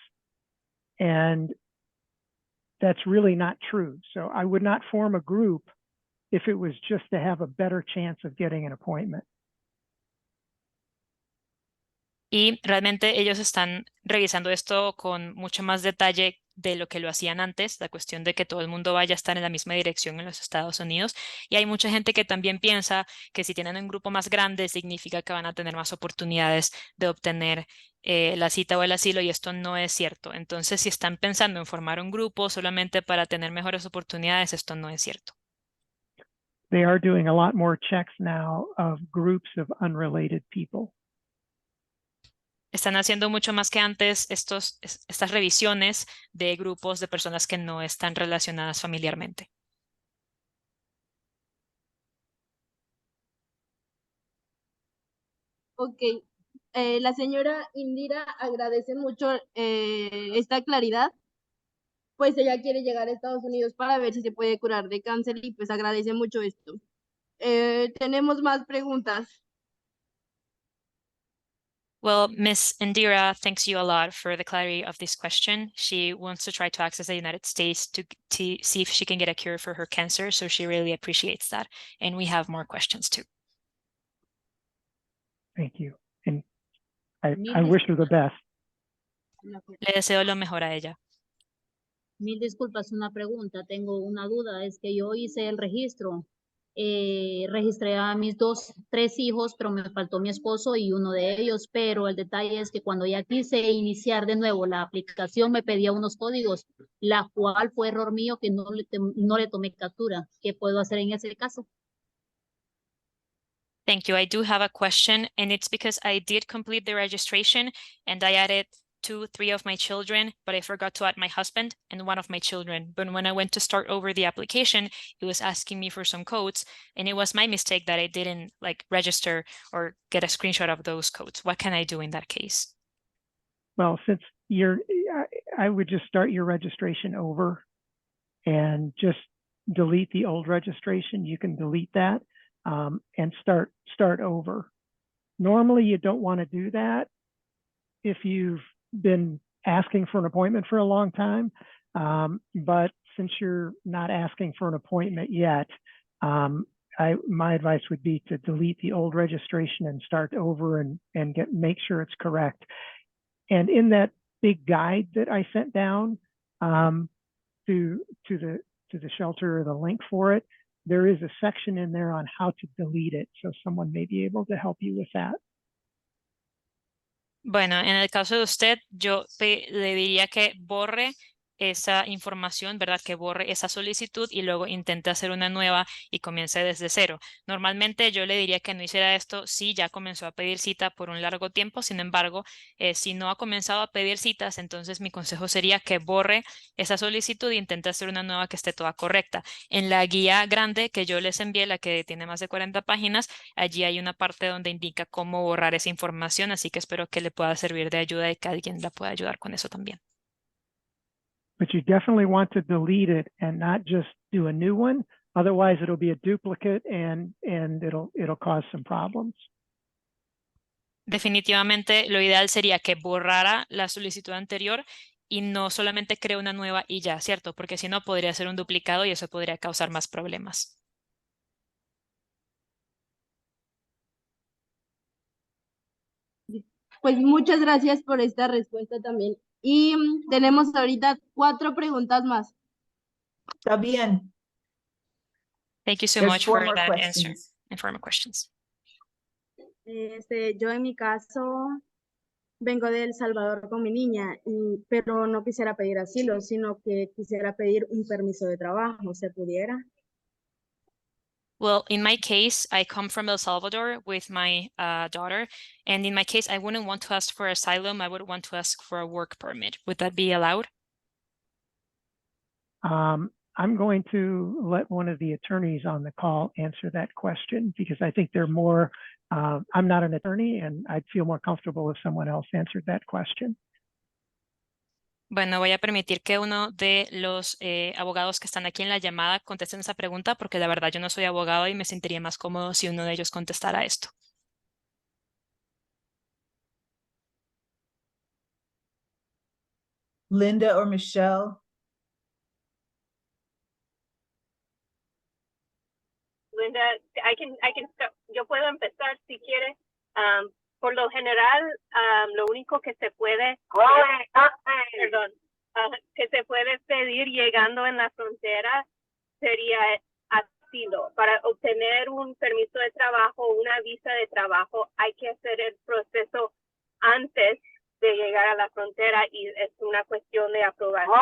And that's really not true. So I would not form a group if it was just to have a better chance of getting an appointment. Y realmente ellos están revisando esto con mucho más detalle de lo que lo hacían antes, la cuestión de que todo el mundo vaya a estar en la misma dirección en los Estados Unidos. Y hay mucha gente que también piensa que si tienen un grupo más grande significa que van a tener más oportunidades de obtener la cita o el asilo, y esto no es cierto. Entonces, si están pensando en formar un grupo solamente para tener mejores oportunidades, esto no es cierto. They are doing a lot more checks now of groups of unrelated people. Están haciendo mucho más que antes estas revisiones de grupos de personas que no están relacionadas familiarmente. Ok, la señora Indira agradece mucho esta claridad, pues ella quiere llegar a Estados Unidos para ver si se puede curar de cáncer y pues agradece mucho esto. Tenemos más preguntas. Well, Ms. Indira thanks you a lot for the clarity of this question. She wants to try to access the United States to see if she can get a cure for her cancer, so she really appreciates that. And we have more questions too. Thank you. And I wish her the best. Le deseo lo mejor a ella. Mil disculpas, una pregunta, tengo una duda, es que yo hice el registro registré a mis tres hijos, pero me faltó mi esposo y uno de ellos, pero el detalle es que cuando ya quise iniciar de nuevo la aplicación me pedía unos códigos, la cual fue error mío que no le tomé captura. ¿Qué puedo hacer en ese caso? Thank you. I do have a question, and it's because I did complete the registration and I added 3 of my children, but I forgot to add my husband and one of my children. But when I went to start over the application, it was asking me for some codes, and it was my mistake that I didn't register or get a screenshot of those codes. What can I do in that case? Well, since I would just start your registration over and just delete the old registration. You can delete that and start over. Normally, you don't want to do that if you've been asking for an appointment for a long time. But since you're not asking for an appointment yet, my advice would be to delete the old registration and start over and make sure it's correct. And in that big guide that I sent down to the shelter, or the link for it, there is a section in there on how to delete it. So someone may be able to help you with that. Bueno, en el caso de usted, yo le diría que borre esa información, ¿verdad? Que borre esa solicitud y luego intente hacer una nueva y comience desde cero. Normalmente yo le diría que no hiciera esto si ya comenzó a pedir cita por un largo tiempo. Sin embargo, si no ha comenzado a pedir citas, entonces mi consejo sería que borre esa solicitud e intente hacer una nueva que esté toda correcta. En la guía grande que yo les envié, la que tiene más de 40 páginas, allí hay una parte donde indica cómo borrar esa información, así que espero que le pueda servir de ayuda y que alguien la pueda ayudar con eso también. But you definitely want to delete it and not just do a new one. Otherwise, it'll be a duplicate and it'll cause some problems. Definitivamente, lo ideal sería que borrara la solicitud anterior y no solamente cree una nueva y ya, ¿cierto? Porque si no, podría ser un duplicado y eso podría causar más problemas. Pues muchas gracias por esta respuesta también. Y tenemos ahorita 4 preguntas más. Está bien. Thank you so There's much 4 for more that answer questions. and for more questions. Yo en mi caso vengo de El Salvador con mi niña, pero no quisiera pedir asilo, sino que quisiera pedir un permiso de trabajo, ¿se pudiera? Well, in my case, I come from El Salvador with my daughter, and in my case, I wouldn't want to ask for asylum. I would want to ask for a work permit. Would that be allowed? I'm going to let one of the attorneys on the call answer that question because I think they're more, I'm not an attorney and I'd feel more comfortable if someone else answered that question. Bueno, voy a permitir que uno de los abogados que están aquí en la llamada contesten esa pregunta porque la verdad yo no soy abogado y me sentiría más cómodo si uno de ellos contestara esto. Linda or Michelle? Linda, yo puedo empezar si quiere. Por lo general, lo único que se puede, que se puede pedir llegando en la frontera sería asilo. Para obtener un permiso de trabajo, una visa de trabajo, hay que hacer el proceso antes de llegar a la frontera y es una cuestión de aprobación.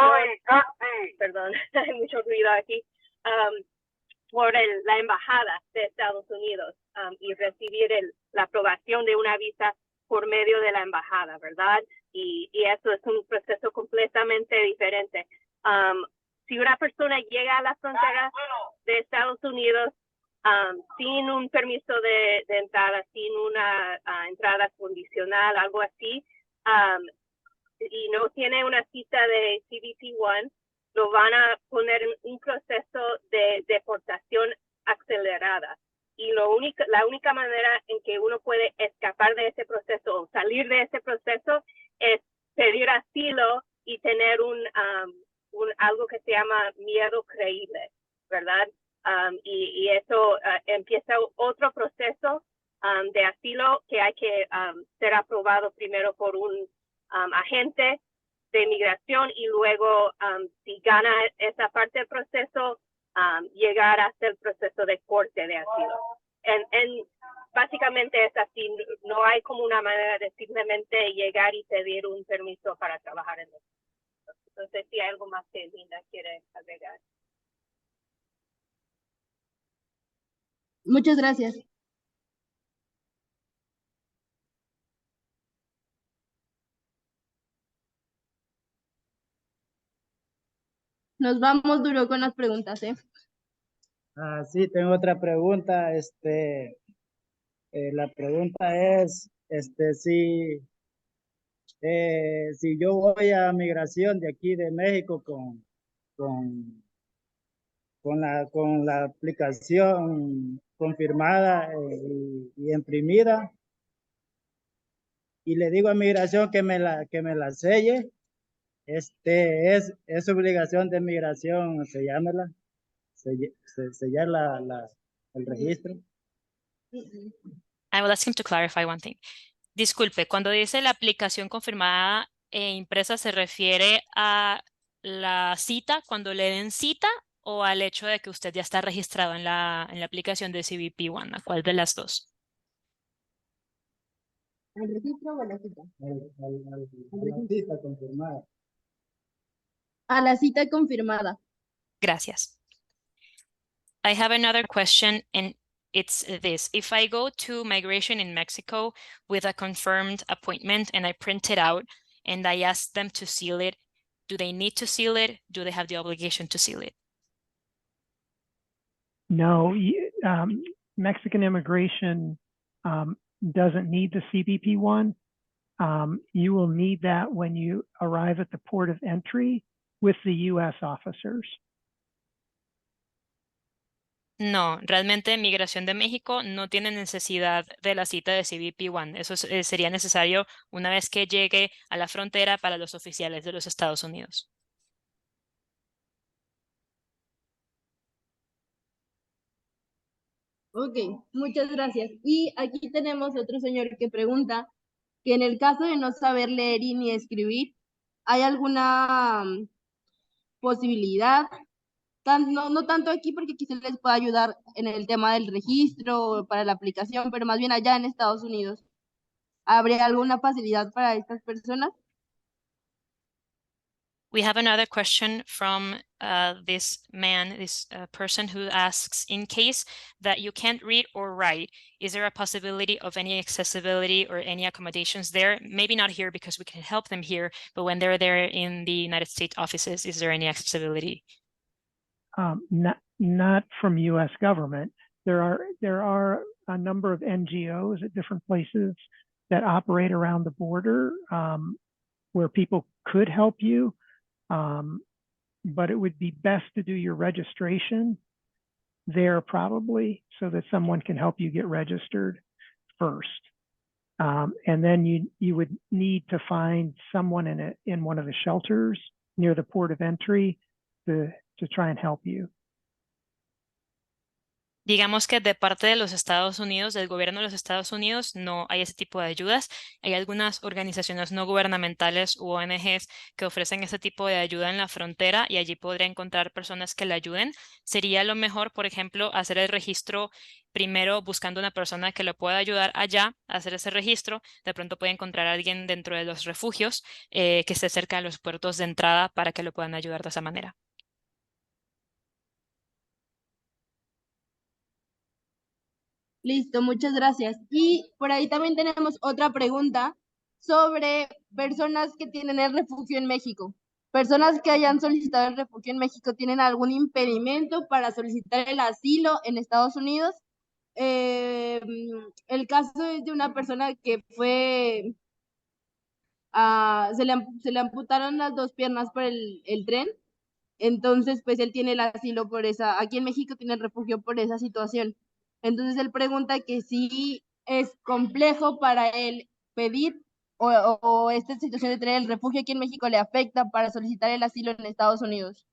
Perdón, hay mucho ruido aquí. Por la embajada de Estados Unidos y recibir la aprobación de una visa por medio de la embajada, ¿verdad? Y eso es un proceso completamente diferente. Si una persona llega a la frontera de Estados Unidos sin un permiso de entrada, sin una entrada condicional, algo así, y no tiene una cita de CBP-1, lo van a poner en un proceso de deportación acelerada. Y la única manera en que uno puede escapar de ese proceso o salir de ese proceso es pedir asilo y tener algo que se llama miedo creíble, ¿verdad? Y eso empieza otro proceso de asilo que hay que ser aprobado primero por un agente de inmigración y luego si gana esa parte del proceso llegar hasta el proceso de corte de asilo. Básicamente es así, no hay como una manera de simplemente llegar y pedir un permiso para trabajar en esto. Entonces, si hay algo más que Linda quiere agregar. Muchas gracias. Nos vamos duro con las preguntas, ¿eh? Sí, tengo otra pregunta. La pregunta es, si yo voy a migración de aquí de México con la aplicación confirmada y imprimida, y le digo a migración que me la selle, es obligación de migración sellármela, sellar el registro. I will ask him to clarify one thing. Disculpe, cuando dice la aplicación confirmada e impresa, ¿se refiere a la cita, cuando le den cita, o al hecho de que usted ya está registrado en la aplicación de CBP One? ¿A cuál de las dos? ¿El registro o la cita? La cita confirmada. A la cita confirmada. Gracias. I have another question, and it's this. If I go to migration in Mexico with a confirmed appointment and I print it out and I ask them to seal it, do they need to seal it? Do they have the obligation to seal it? No, Mexican immigration doesn't need the CBP one. You will need that when you arrive at the port of entry with the U.S. officers. No, realmente Migración de México no tiene necesidad de la cita de CBP One. Eso sería necesario una vez que llegue a la frontera para los oficiales de los Estados Unidos. Ok, muchas gracias. Y aquí tenemos otro señor que pregunta que en el caso de no saber leer y ni escribir, ¿hay alguna posibilidad? No tanto aquí porque aquí se les puede ayudar en el tema del registro para la aplicación, pero más bien allá en Estados Unidos. ¿Habría alguna facilidad para estas personas? We have another question from this man, this person who asks, in case that you can't read or write, is there a possibility of any accessibility or any accommodations there? Maybe not here because we can help them here, but when they're there in the United States offices, is there any accessibility? Not from U.S. government. There are a number of NGOs at different places that operate around the border where people could help you. But it would be best to do your registration there probably so that someone can help you get registered first. And then you would need to find someone in one of the shelters near the port of entry to try and help you. Digamos que de parte de los Estados Unidos, del gobierno de los Estados Unidos, no hay ese tipo de ayudas. Hay algunas organizaciones no gubernamentales u ONGs que ofrecen ese tipo de ayuda en la frontera y allí podría encontrar personas que le ayuden. Sería lo mejor, por ejemplo, hacer el registro primero buscando una persona que lo pueda ayudar allá a hacer ese registro. De pronto puede encontrar a alguien dentro de los refugios que esté cerca de los puertos de entrada para que lo puedan ayudar de esa manera. Listo, muchas gracias. Y por ahí también tenemos otra pregunta sobre personas que tienen el refugio en México. Personas que hayan solicitado el refugio en México, ¿tienen algún impedimento para solicitar el asilo en Estados Unidos? El caso es de una persona que fue, se le amputaron las dos piernas por el tren. Entonces, pues él tiene el asilo por aquí en México tiene el refugio por esa situación. Entonces él pregunta que si es complejo para él pedir o esta situación de tener el refugio aquí en México le afecta para solicitar el asilo en Estados Unidos.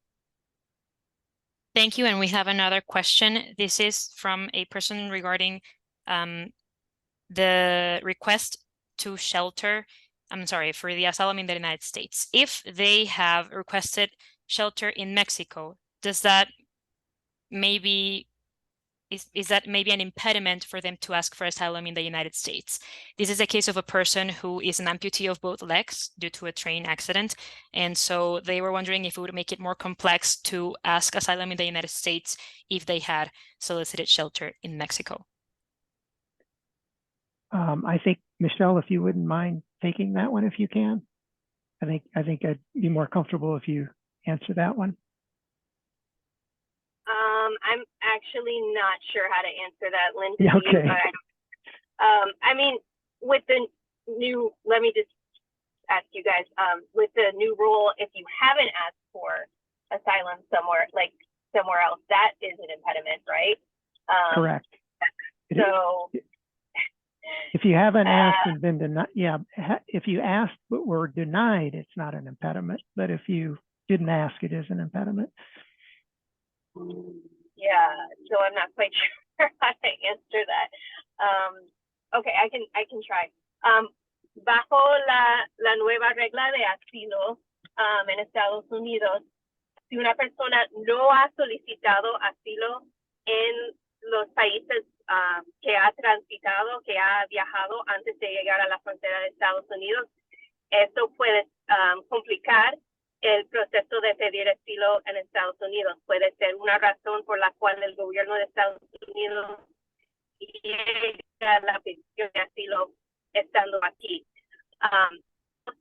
Thank you. And we have another question. This is from a person regarding the request to shelter, for the asylum in the United States. If they have requested shelter in Mexico, does that maybe is that maybe an impediment for them to ask for asylum in the United States. This is a case of a person who is an amputee of both legs due to a train accident. And so they were wondering if it would make it more complex to ask asylum in the United States if they had solicited shelter in Mexico. I think, Michelle, if you wouldn't mind taking that one if you can. I think I'd be more comfortable if you answer that one. I'm actually not sure how to answer that, Lindsay. Yeah, okay. I mean, with the new, let me just ask you guys, with the new rule, if you haven't asked for asylum somewhere else, that is an impediment, right? Correct. So if you haven't asked and been denied, yeah, if you asked but were denied, it's not an impediment. But if you didn't ask, it is an impediment. Yeah, so I'm not quite sure how to answer that. Okay, I can try. Bajo la nueva regla de asilo en Estados Unidos, si una persona no ha solicitado asilo en los países que ha transitado, que ha viajado antes de llegar a la frontera de Estados Unidos, esto puede complicar el proceso de pedir asilo en Estados Unidos. Puede ser una razón por la cual el gobierno de Estados Unidos llega a la petición de asilo estando aquí.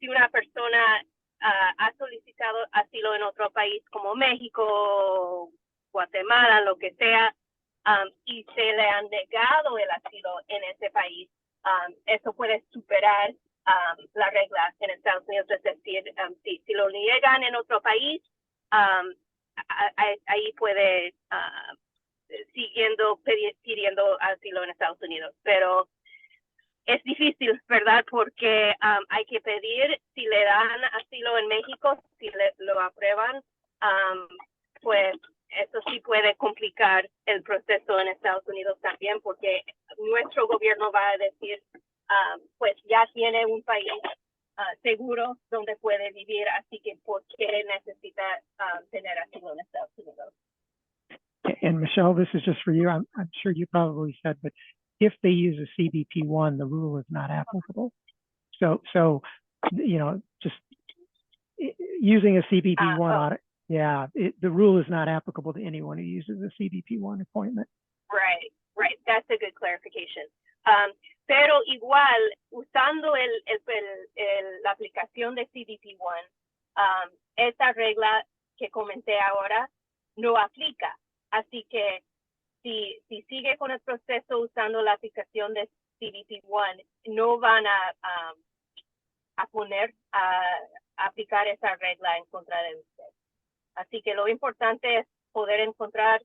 Si una persona ha solicitado asilo en otro país como México, Guatemala, lo que sea, y se le han negado el asilo en ese país, eso puede superar la regla en Estados Unidos. Es decir, si lo niegan en otro país, ahí puede siguiendo pidiendo asilo en Estados Unidos. Pero es difícil, ¿verdad? Porque hay que pedir, si le dan asilo en México, si lo aprueban, pues eso sí puede complicar el proceso en Estados Unidos también, porque nuestro gobierno va a decir, pues ya tiene un país seguro donde puede vivir, así que ¿por qué necesita tener asilo en Estados Unidos? And Michelle, this is just for you. I'm sure you probably said, but if they use a CBP-1, the rule is not applicable. So you know, just using a CBP-1 the rule is not applicable to anyone who uses a CBP-1 appointment. Right. That's a good clarification. Pero igual, usando la aplicación de CBP-1, esta regla que comenté ahora no aplica. Así que si sigue con el proceso usando la aplicación de CBP-1, no van a aplicar esa regla en contra de usted. Así que lo importante es poder encontrar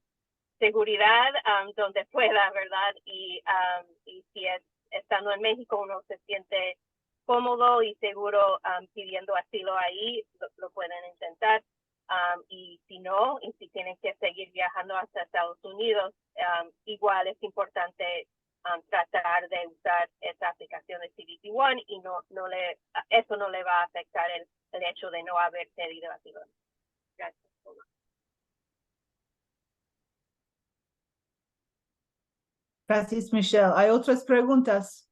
seguridad donde pueda, ¿verdad? Y si estando en México uno se siente cómodo y seguro pidiendo asilo ahí, lo pueden intentar. Y si no, y si tienen que seguir viajando hasta Estados Unidos, igual es importante tratar de usar esa aplicación de CBP-1 y eso no le va a afectar el hecho de no haber pedido asilo. Gracias. Gracias, Michelle. ¿Hay otras preguntas?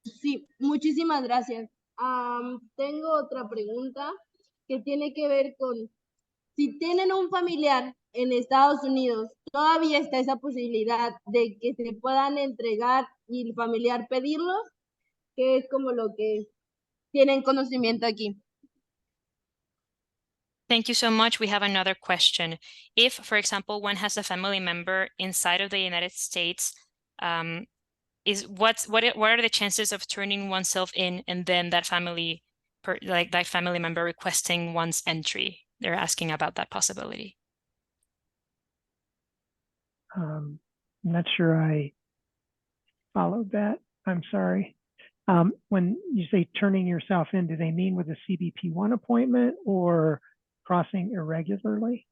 Sí, muchísimas gracias. Tengo otra pregunta que tiene que ver con si tienen un familiar en Estados Unidos, todavía está esa posibilidad de que se puedan entregar y el familiar pedirlos, que es como lo que tienen conocimiento aquí. Thank you so much. We have another question. If, for example, one has a family member inside of the United States, what are the chances of turning oneself in and then that family member requesting one's entry? They're asking about that possibility. I'm not sure I followed that. I'm sorry. When you say turning yourself in, do they mean with a CBP-1 appointment or crossing irregularly?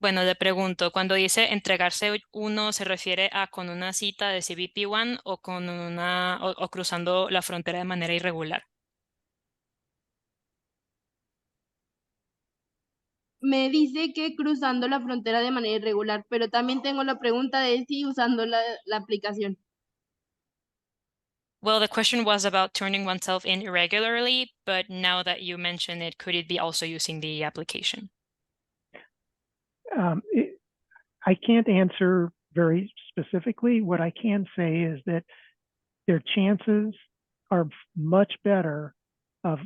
Bueno, le pregunto, cuando dice entregarse uno, ¿se refiere a con una cita de CBP-1 o con o cruzando la frontera de manera irregular? me dice que cruzando la frontera de manera irregular, pero también tengo la pregunta de si usando la aplicación. Well, the question was about turning oneself in irregularly, but now that you mention it, could it be also using the application? I can't answer very specifically. What I can say is that their chances are much better of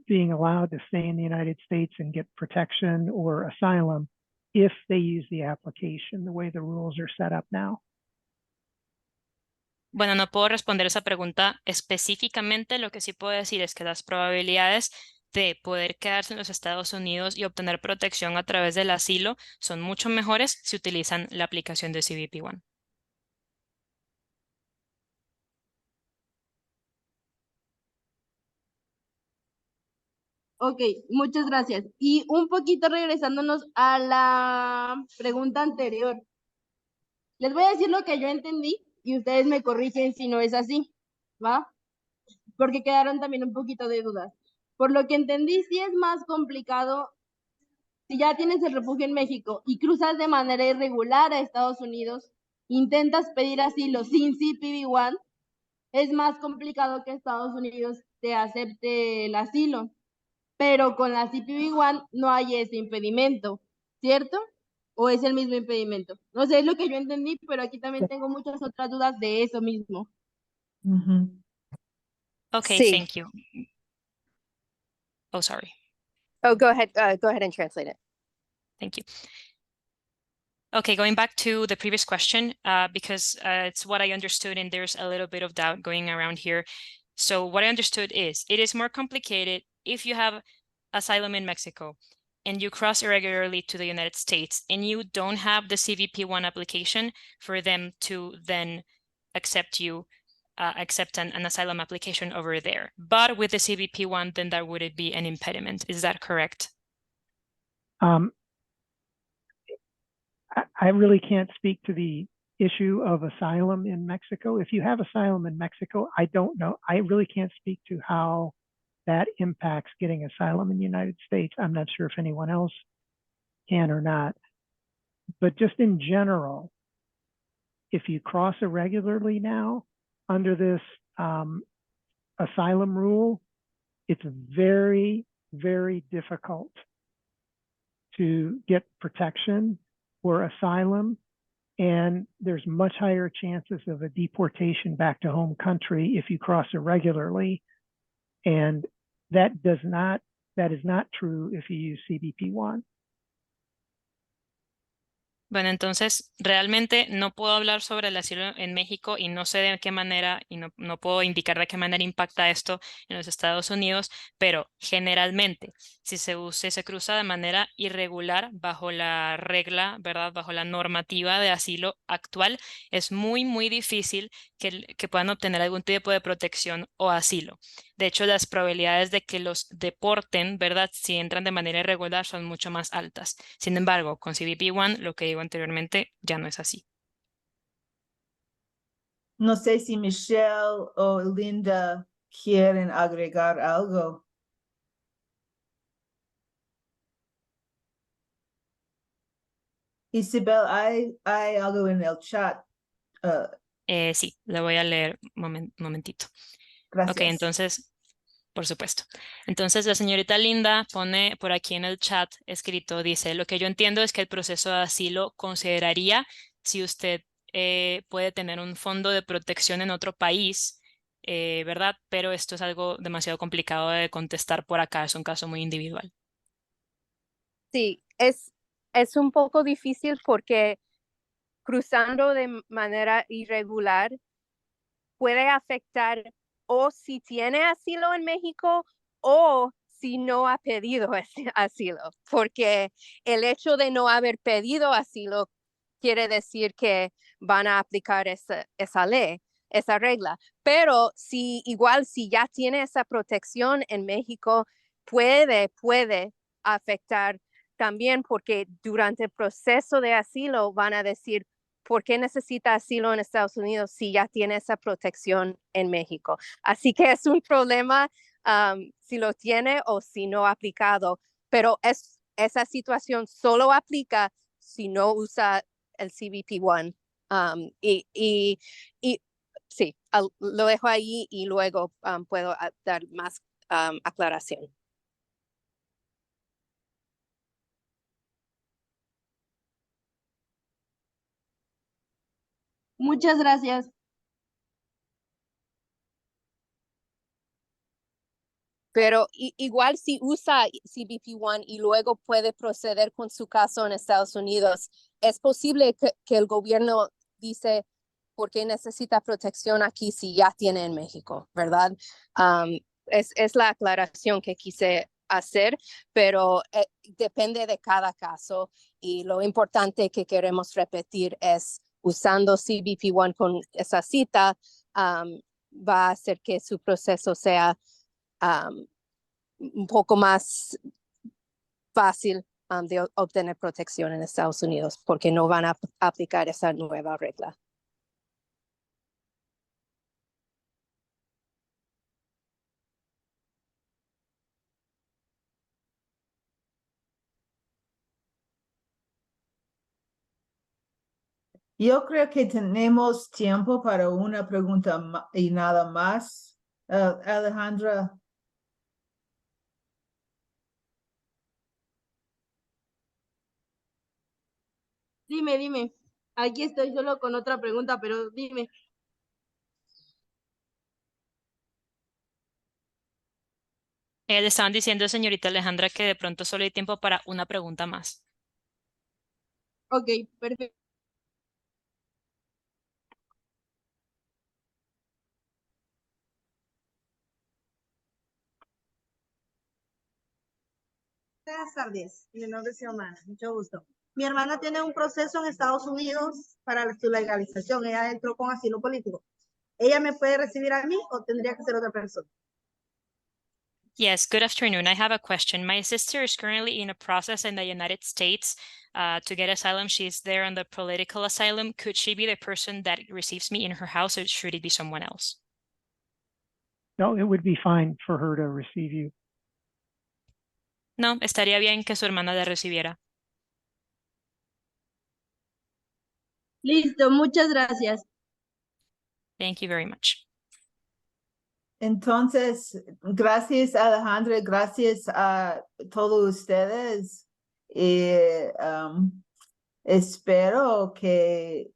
being allowed to stay in the United States and get protection or asylum if they use the application the way the rules are set up now. Bueno, no puedo responder esa pregunta específicamente. Lo que sí puedo decir es que las probabilidades de poder quedarse en los Estados Unidos y obtener protección a través del asilo son mucho mejores si utilizan la aplicación de CBP One. Ok, muchas gracias. Y un poquito regresándonos a la pregunta anterior. Les voy a decir lo que yo entendí y ustedes me corrigen si no es así, ¿va? Porque quedaron también un poquito de dudas. Por lo que entendí, sí es más complicado si ya tienes el refugio en México y cruzas de manera irregular a Estados Unidos, intentas pedir asilo sin CBP One, es más complicado que Estados Unidos te acepte el asilo. Pero con la CBP One no hay ese impedimento, ¿cierto? ¿O es el mismo impedimento? No sé, es lo que yo entendí, pero aquí también tengo muchas otras dudas de eso mismo. Okay, Sí. thank you. Oh, sorry. Oh, go ahead and translate it. Thank you. Okay, going back to the previous question, because it's what I understood and there's a little bit of doubt going around here. So what I understood is it is more complicated if you have asylum in Mexico and you cross irregularly to the United States and you don't have the CBP One application for them to then accept you, accept an asylum application over there. But with the CBP One, then that wouldn't be an impediment. Is that correct? I really can't speak to the issue of asylum in Mexico. If you have asylum in Mexico, I don't know. I really can't speak to how that impacts getting asylum in the United States. I'm not sure if anyone else can or not. But just in general, if you cross irregularly now under this asylum rule, it's very, very difficult to get protection or asylum, and there's much higher chances of a deportation back to home country if you cross irregularly, and that is not true if you use CBP One. Bueno, entonces realmente no puedo hablar sobre el asilo en México y no sé de qué manera y no puedo indicar de qué manera impacta esto en los Estados Unidos, pero generalmente si se cruza de manera irregular bajo la regla, ¿verdad? Bajo la normativa de asilo actual, es muy, muy difícil que puedan obtener algún tipo de protección o asilo. De hecho, las probabilidades de que los deporten, ¿verdad? Si entran de manera irregular son mucho más altas. Sin embargo, con CBP One, lo que digo anteriormente, ya no es así. No sé si Michelle o Linda quieren agregar algo. Isabel, hay algo en el chat. Sí, le voy a leer un momentito. Gracias. Ok, entonces, por supuesto. Entonces, la señorita Linda pone por aquí en el chat escrito, dice, lo que yo entiendo es que el proceso de asilo consideraría si usted puede tener un fondo de protección en otro país, ¿verdad? Pero esto es algo demasiado complicado de contestar por acá, es un caso muy individual. Sí, es un poco difícil porque cruzando de manera irregular puede afectar o si tiene asilo en México o si no ha pedido ese asilo, porque el hecho de no haber pedido asilo quiere decir que van a aplicar esa ley, esa regla. Pero si ya tiene esa protección en México, puede afectar también porque durante el proceso de asilo van a decir, ¿por qué necesita asilo en Estados Unidos si ya tiene esa protección en México? Así que es un problema si lo tiene o si no ha aplicado, pero es esa situación solo aplica si no usa el CBP-1. Y sí, lo dejo ahí y luego puedo dar más aclaración. Muchas gracias. Pero igual si usa CBP-1 y luego puede proceder con su caso en Estados Unidos, es posible que el gobierno dice por qué necesita protección aquí si ya tiene en México, ¿verdad? Es la aclaración que quise hacer, pero depende de cada caso y lo importante que queremos repetir es usando CBP-1 con esa cita, va a hacer que su proceso sea un poco más fácil de obtener protección en Estados Unidos porque no van a aplicar esa nueva regla. Yo creo que tenemos tiempo para una pregunta y nada más. Alejandra. Dime. Aquí estoy solo con otra pregunta, pero dime. Le estaban diciendo, señorita Alejandra, que de pronto solo hay tiempo para una pregunta más. Ok, perfecto. Buenas tardes, mi nombre es Xiomara, mucho gusto. Mi hermana tiene un proceso en Estados Unidos para su legalización. Ella entró con asilo político. ¿Ella me puede recibir a mí o tendría que ser otra persona? Yes, good afternoon. I have a question. My sister is currently in a process in the United States to get asylum. She's there on the political asylum. Could she be the person that receives me in her house, or should it be someone else? No, it would be fine for her to receive you. No, estaría bien que su hermana la recibiera. Listo, muchas gracias. Thank you very much. Entonces, gracias Alejandra, gracias a todos ustedes. Y espero que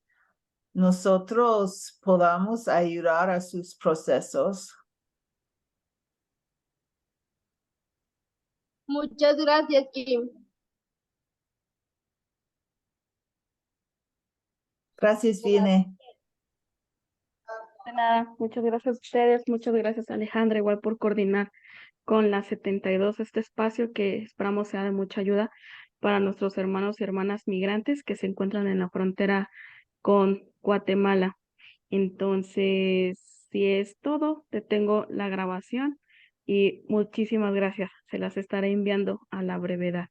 nosotros podamos ayudar a sus procesos. Muchas gracias, Kim. Gracias, Vine. De nada, muchas gracias a ustedes, muchas gracias Alejandra, igual por coordinar con la 72 este espacio que esperamos sea de mucha ayuda para nuestros hermanos y hermanas migrantes que se encuentran en la frontera con Guatemala. Entonces, si es todo, detengo la grabación y muchísimas gracias. Se las estaré enviando a la brevedad.